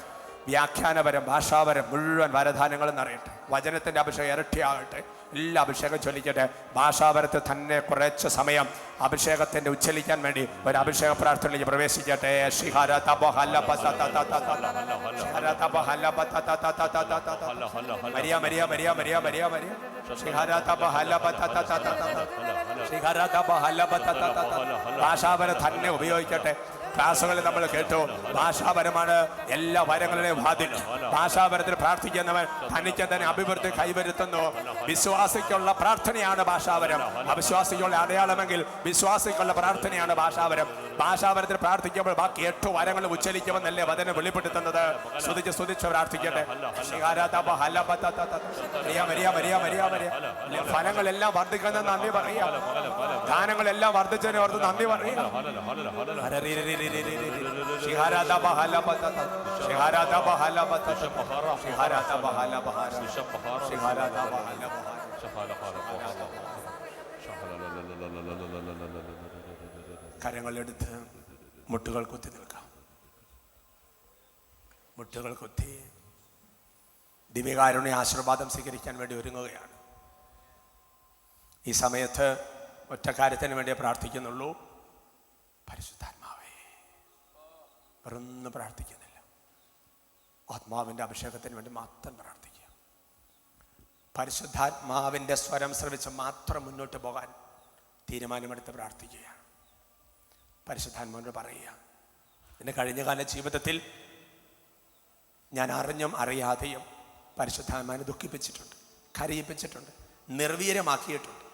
വ്യാഖ്യാനപരം, ഭാഷാപരം മുഴുവൻ വരദാനങ്ങളും നിറയട്ടെ. വചനത്തിൻ്റെ അഭിഷേകം ഇരട്ടിയാകട്ടെ. എല്ലാ അഭിഷേകം ചൊല്ലിക്കട്ടെ. ഭാഷാപരത്തിൽ തന്നെ കുറച്ച് സമയം അഭിഷേകത്തിൻ്റെ ഉച്ചരിക്കാൻ വേണ്ടി ഒരു അഭിഷേക പ്രാർത്ഥനയിലേക്ക് പ്രവേശിക്കട്ടെ. ഭാഷാപരം തന്നെ ഉപയോഗിക്കട്ടെ. ക്ലാസ്സുകളിൽ നമ്മൾ കേട്ടു, ഭാഷാപരമാണ് എല്ലാ വരങ്ങളുടെയും വാതിൽ. ഭാഷാപരത്തിൽ പ്രാർത്ഥിക്കുന്നവൻ തനിക്ക് തന്നെ അഭിവൃദ്ധി കൈവരുത്തുന്നു. വിശ്വാസിക്കുള്ള പ്രാർത്ഥനയാണ് ഭാഷാപരം. അവിശ്വാസിക്കുള്ള അടയാളമെങ്കിൽ വിശ്വാസിക്കുള്ള പ്രാർത്ഥനയാണ് ഭാഷാപരം. ഭാഷാപരത്തിൽ പ്രാർത്ഥിക്കുമ്പോൾ ബാക്കി 8 വരങ്ങൾ ഉച്ചരിക്കുമെന്നല്ലേ വചനം വെളിപ്പെടുത്തുന്നത്. സ്തുതിച്ച് പ്രാർത്ഥിക്കട്ടെ. ഫലങ്ങളെല്ലാം വർദ്ധിക്കുന്ന നന്ദി പറയാം. ഗാനങ്ങളെല്ലാം വർദ്ധിച്ചതിനെ ഓർത്ത് നന്ദി പറയാം. കരങ്ങളെടുത്ത് മുട്ടുകൾ കുത്തി നിൽക്കാം. മുട്ടുകൾ കുത്തി ദിവ്യകാരുണ്യ ആശീർവാദം സ്വീകരിക്കാൻ വേണ്ടി ഒരുങ്ങുകയാണ്. ഈ സമയത്ത് ഒറ്റ കാര്യത്തിന് വേണ്ടി പ്രാർത്ഥിക്കുന്നുള്ളൂ. പരിശുദ്ധാത്മാവേ, വേറൊന്നും പ്രാർത്ഥിക്കുന്നില്ല. ആത്മാവിൻ്റെ അഭിഷേകത്തിന് വേണ്ടി മാത്രം പ്രാർത്ഥിക്കുക. പരിശുദ്ധാത്മാവിൻ്റെ സ്വരം ശ്രവിച്ച് മാത്രം മുന്നോട്ട് പോകാൻ തീരുമാനമെടുത്ത് പ്രാർത്ഥിക്കുകയാണ്. പരിശുദ്ധാത്മാവിനോട് പറയുക, എൻ്റെ കഴിഞ്ഞകാല ജീവിതത്തിൽ ഞാൻ അറിഞ്ഞും അറിയാതെയും പരിശുദ്ധാത്മാവിനെ ദുഃഖിപ്പിച്ചിട്ടുണ്ട്, കരയിപ്പിച്ചിട്ടുണ്ട്, നിർവീര്യമാക്കിയിട്ടുണ്ട്.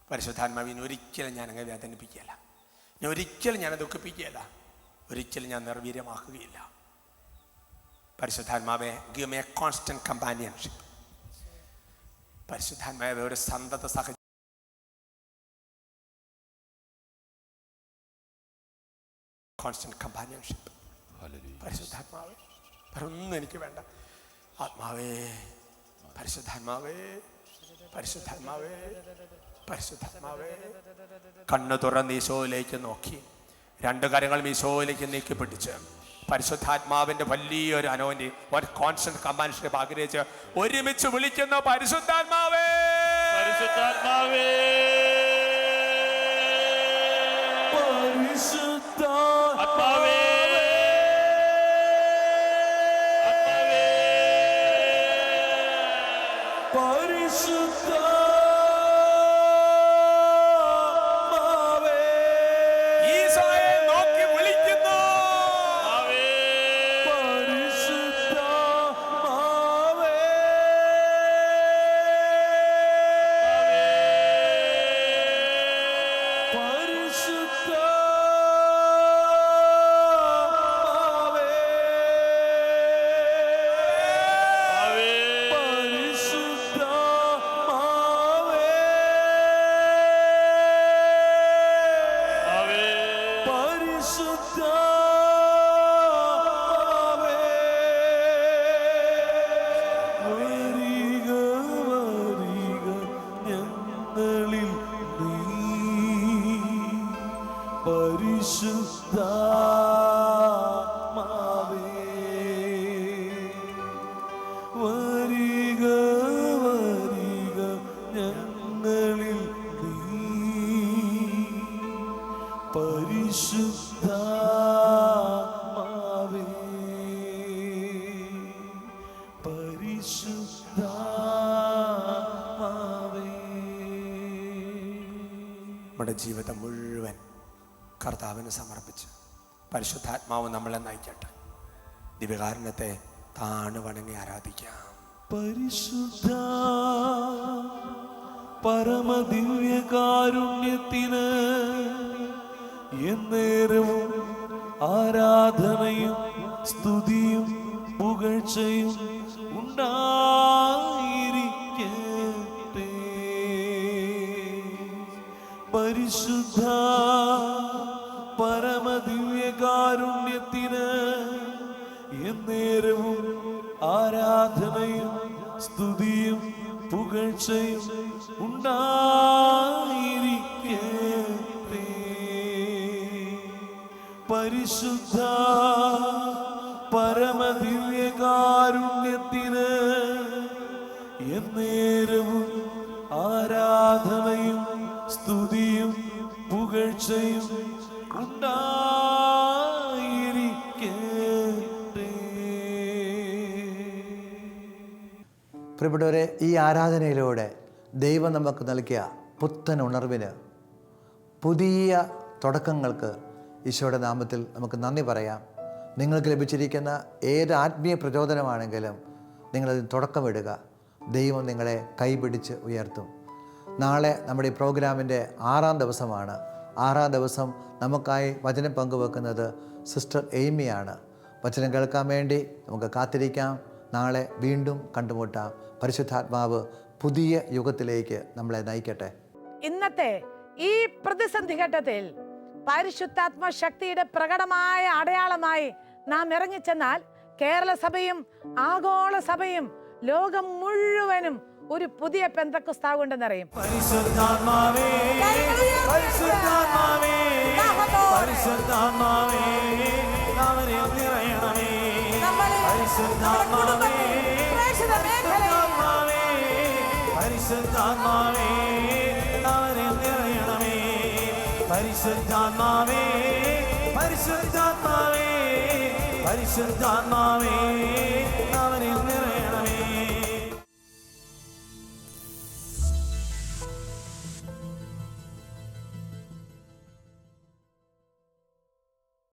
പരിശുദ്ധാത്മാവിനെ ഒരിക്കലും ഞാൻ അങ്ങനെ വേദനിപ്പിക്കുകയില്ല, ഒരിക്കലും ഞാൻ ദുഃഖിപ്പിക്കുകയില്ല, ഒരിക്കലും ഞാൻ നിർവീര്യമാക്കുകയില്ല. പരിശുദ്ധാത്മാവെ, give me a constant companionship. പരിശുദ്ധാത്മാവെ, ഒരു സന്തത കോൺസ്റ്റന്റ് കമ്പാനിയൻഷിപ്പ്. പരിശുദ്ധാത്മാവേ, വേറൊന്നും എനിക്ക് വേണ്ട. ആത്മാവേ, പരിശുദ്ധാത്മാവേ, പരിശുദ്ധാത്മാവേ, പരിശുദ്ധാത്മാവേ. കണ്ണു തുറന്ന് ഈശോയിലേക്ക് നോക്കി 2 കരങ്ങളും ഈശോയിലേക്ക് നീക്കിപ്പിടിച്ച് പരിശുദ്ധാത്മാവിന്റെ വലിയൊരു അനോന്റി, ഒരു കോൺസ്റ്റന്റ് കമ്പാനിയൻഷിപ്പ് ആഗ്രഹിച്ച് ഒരുമിച്ച് വിളിക്കുന്ന പരിശുദ്ധാത്മാവേ, പരിശുദ്ധാത്മാവേ, പരിശുദ്ധാത്മാവേ, പരിശുദ്ധാത്മാവേ, ഈശോയെ നോക്കി വിളിക്കുന്നു. പരിശുദ്ധാത്മാവേ, പരിശുദ്ധാത്മാവേ, പരിശുദ്ധാത്മാവേ, വരിക വരിക ഞങ്ങളിൽ നീ, പരിശുദ്ധാത്മാവേ, വരിക വരിക ഞങ്ങളിൽ നീ, പരിശുദ്ധാത്മാവേ, പരിശുദ്ധാത്മാവേ. നമ്മുടെ ജീവിതം മുഴുവൻ കർത്താവിന് സമർപ്പിച്ച് പരിശുദ്ധാത്മാവ് നമ്മളെ നയിക്കട്ടെ. ദിവ്യകാരുണ്യത്തെ താണു വണങ്ങി ആരാധിക്കാം. പരിശുദ്ധ പരമദിവ്യകാരുണ്യത്തിന് എന്നേരവും ആരാധനയും സ്തുതിയും പുകഴ്ചയും ഉണ്ടായിരിക്കട്ടെ. പരിശുദ്ധ പരമദിവ്യകാരുണ്യത്തിന് എന്നേരവും ആരാധനയും സ്തുതിയും പുകഴ്ചയും ഉണ്ടായിരിക്കട്ടെ. പരിശുദ്ധ പരമദിവ്യകാരുണ്യത്തിന് എന്നേരവും ആരാധനയും സ്തുതിയും പുകഴ്ചയും ഉണ്ടായിരിക്കട്ടെ. പ്രിയപ്പെട്ടവരെ, ഈ ആരാധനയിലൂടെ ദൈവം നമുക്ക് നൽകിയ പുത്തൻ ഉണർവിന്, പുതിയ തുടക്കങ്ങൾക്ക് ഈശോയുടെ നാമത്തിൽ നമുക്ക് നന്ദി പറയാം. നിങ്ങൾക്ക് ലഭിച്ചിരിക്കുന്ന ഏത് ആത്മീയ പ്രചോദനമാണെങ്കിലും നിങ്ങളതിന് തുടക്കമിടുക. ദൈവം നിങ്ങളെ കൈപിടിച്ച് ഉയർത്തും. നാളെ നമ്മുടെ ഈ പ്രോഗ്രാമിൻ്റെ 6-ാം ദിവസമാണ്. 6-ാം ദിവസം നമുക്കായി വചനം പങ്കുവെക്കുന്നത് സിസ്റ്റർ എയ്മിയാണ്. വചനം കേൾക്കാൻ വേണ്ടി നമുക്ക് കാത്തിരിക്കാം. നാളെ വീണ്ടും കണ്ടുമുട്ടാം. പരിശുദ്ധാത്മാവ് പുതിയ യുഗത്തിലേക്ക് നമ്മളെ നയിക്കട്ടെ. ഇന്നത്തെ ഈ പ്രതിസന്ധി ഘട്ടത്തിൽ പരിശുദ്ധാത്മ ശക്തിയുടെ പ്രകടമായ അടയാളമായി നാം ഇറങ്ങിച്ചെന്നാൽ കേരള സഭയും ആഗോള സഭയും ലോകം മുഴുവനും ഒരു പുതിയ പെന്തക്കോസ്താവുണ്ടെന്നറിയും. പരിശുദ്ധാത്മാവേ, പരിശുദ്ധാത്മാവേ, പരിശുദ്ധാത്മാവേ, അവനെ നിറയണമേ. പരിശുദ്ധാത്മാവേ, പരിശുദ്ധാത്മാവേ, പരിശുദ്ധാത്മാവേ, അവനെ നിറയണമേ. പരിശുദ്ധാത്മാവേ, പരിശുദ്ധാത്മാവേ, പരിശുദ്ധാത്മാവേ,